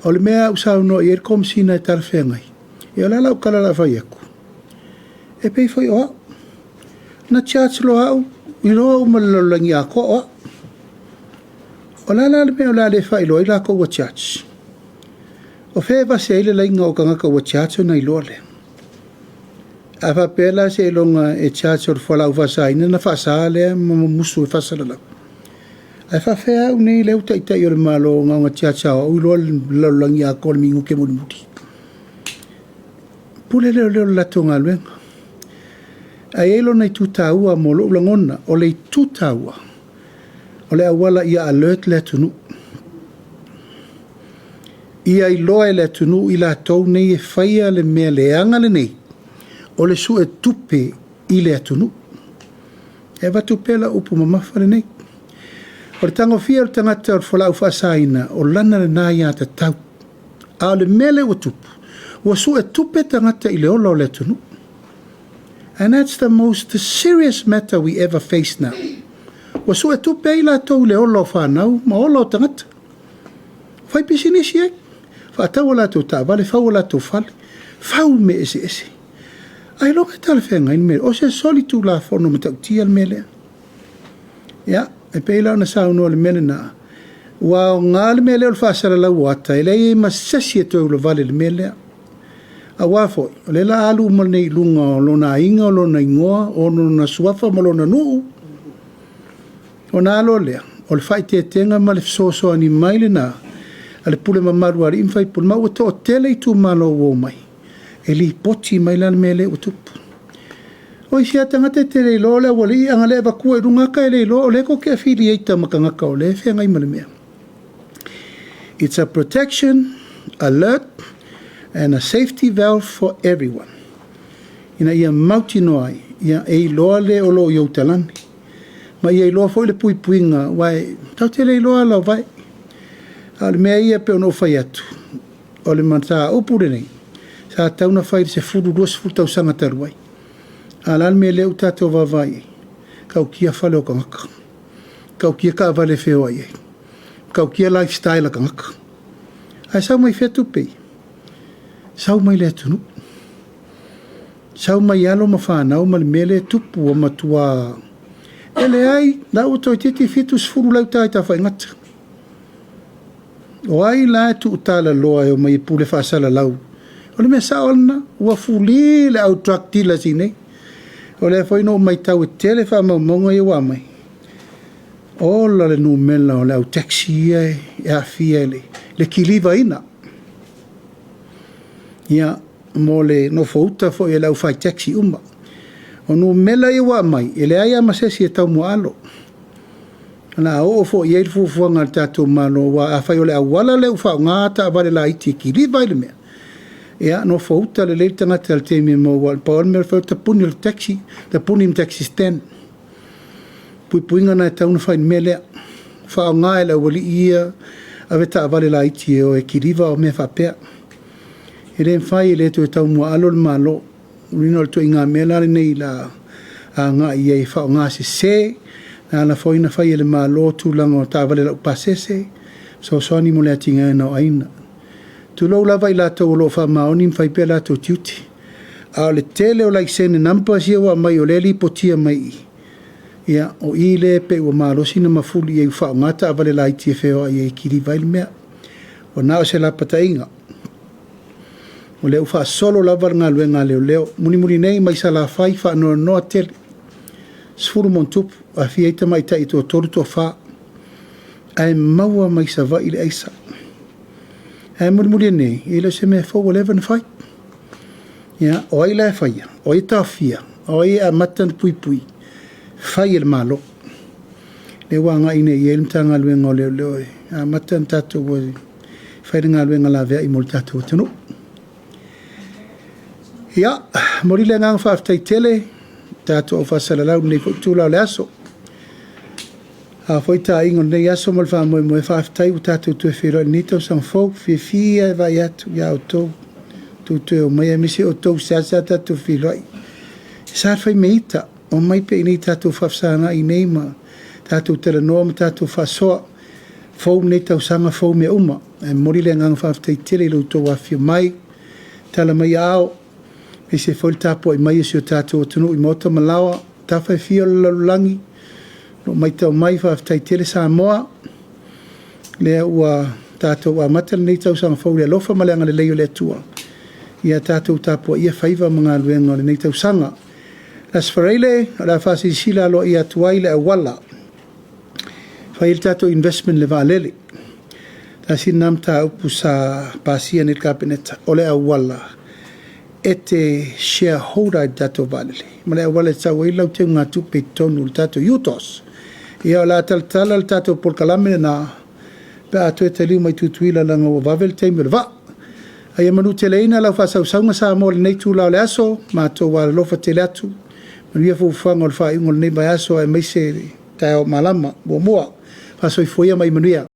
o le mea usau no I e komisina e tarwhea ngai. Ia la lau kalala whai aku. E pei whai oa. Na charge lo au, I roa umalalangi a ko oa. O la le mea o la le whai loa I la ko ua charge. O whea vase aile lainga o kangaka ua charge o na I loa le. A wha pēla se longa e charge o whalau vasaina na whasa lea musu e whasara lau. A wha whea au nei leo taitai o le malo ngā ngā charge au I loa lalangi a ko le mingu ke muri muti. Pule leo lato ngā luenga. A elo nei tūtāua mo lo ulangona o le tūtāua. O le awala ia alert le tunu. Ia I loa le tunu I la tau nei e whaia le mea le anga le nei. O le su e tupe I le tunu. E watu pela upu mamafa le nei. O le tango fia o tangata o whalau whasaina o lana le nā ia ta tau. A le mele o tupu. O su e tupe tangata I le ola o le tunu. And that's the most serious matter we ever face now. Wa su e tupe I la tau le olo whanau, ma olo o tangata. Whai pisinisi e. Whaatau o la tau tāwale, whau o la tau whale. Whau me ese. Ai longa tala whenga in mele. O se soli tu la whono me tau tia le mele. Ia, e peila ona sau no le mele na. Wa o ngā le mele o le whaasara lau ata. E lei e masasi e tau le vale le mele. A wafoi, o le la alu mo nei lunga o lona inga o lona ingoa, o lona suafa mo lona nuu. O nā alo lea, o le whai te tenga ma le fisoso ani mai le nā, a le pule mamaru ari imwhai pule mau o tele I tu malo o mai, e li poti mai la mele o tupu. O I sia tangata te le lo le wali, anga le wakua I rungaka e le lo, o le ko ke whiri eita makangaka o le whenga ima le mea. It's a protection, alert, and a safety valve for everyone. Ina ia mauti noai, ia e loa le o lo iau talani. Ma ia loa foi le pui puinga, wai, tau te le loa lau vai. A le mea ia pe ono fai atu. O le manta upure nei. Sa tauna fai se furu duas furu tau sanga taruai. A la mea leu tato vavai. Kau kia fale o kangaka. Kau kia ka vale feo ai. Kau kia lifestyle a kangaka. Ai sau mai fetu pei. Sau mai le tunu. Sau mai alo ma whanau ma le mele tupu o matua. Ele ai, na o toi titi fitus furu lau tai ta whaingata. O ai la tu utala loa o mai pule whaasala lau. O le mea saona, ua fuli le au trak tila sine. O le whaino mai tau e tele wha maumonga I wa mai. ola le numela o le au taxi e afia le kiliva ina. Ia mo le no fouta fo e lau fai taxi uma. O numela e wa mai, e le aia masesi e tau moalo. Na o fo ye fu nga tato malo wa afai o le awala le ufa ngata vale la iti kiliva ile mea. Ia no fouta le tanga te me mo wal paul me fa te puni le taxi, te puni im taxi stand. Puinga na tauna fai mele fa nga ele wali ia ave ta vale la iti o e kiliva o me fa pe. Ele fai le to tau mo alo le malo. Rino to inga mela nei la nga ia fa nga se na foi na fai le malo tu lango ta vale la pasese so soni mo le tinga no aina. Tu lo lava i lato lo fa maoni fai pe lato tuti. A le tele o like sene nampa sia wa mai o leli potia mai. Ia o ile pe o malo sina mafuli e fa ngata vale la ITFO e kiri vai mea. O na se la patainga. O le ufa solo lava nga luenga leo muni nei mai sala fai fa no tele. Sfuru montupu a fieta mai ta i to toru to fa. Ai maua mai sa va ile aisa. E muri nei, ile se me fo 11 fai. Ya, o ile fai, o ita fia, o a matan pui. Fai il malo. Le wanga ine ye mtanga luenga leo. A matan tato wo fai nga luenga la vea i mol tato tano. Ya, muri le ngang fa aftai tele tato o fa sala nei fo tula le aso. A foi ta ingon nei aso mal fa mo fa aftai u tato tu fero ni to san fo fi vai atu ya auto tu o mai mi se auto sa tato filo. Sa fai meita o mai pe ni tato fa sana i nei ma tato tele no tato fa so fo nei to sanga fo me uma e mori le ngang fa aftai tele lo to wa fi mai tala mai ao e se foi tapo i mai se tato tunu i moto malawa ta fa fi o langi no mai tau mai fa tai tele sa moa le ua tato wa matal nei tau sang fo le lofa malanga le leo le tua ia tato tapo ia faiva mga luenga le nei tau sanga las farele la fasi sila lo ia tuai le wala fa il tato investment le valele ta sinam ta upu sa pasia nel cabinet ole wala ete shareholder tato valele male wala sa wila te nga tu petonu tato yutos ia la tal tato por kalame na pe atu te liu mai tutuila langa o vavel te va ai manu te leina la fa sa sa mo nei tu la aso ma to wa lo fa te latu ia fu fanga fa ingol nei ba aso e mai se ta malama bo mo fa so foi mai manuia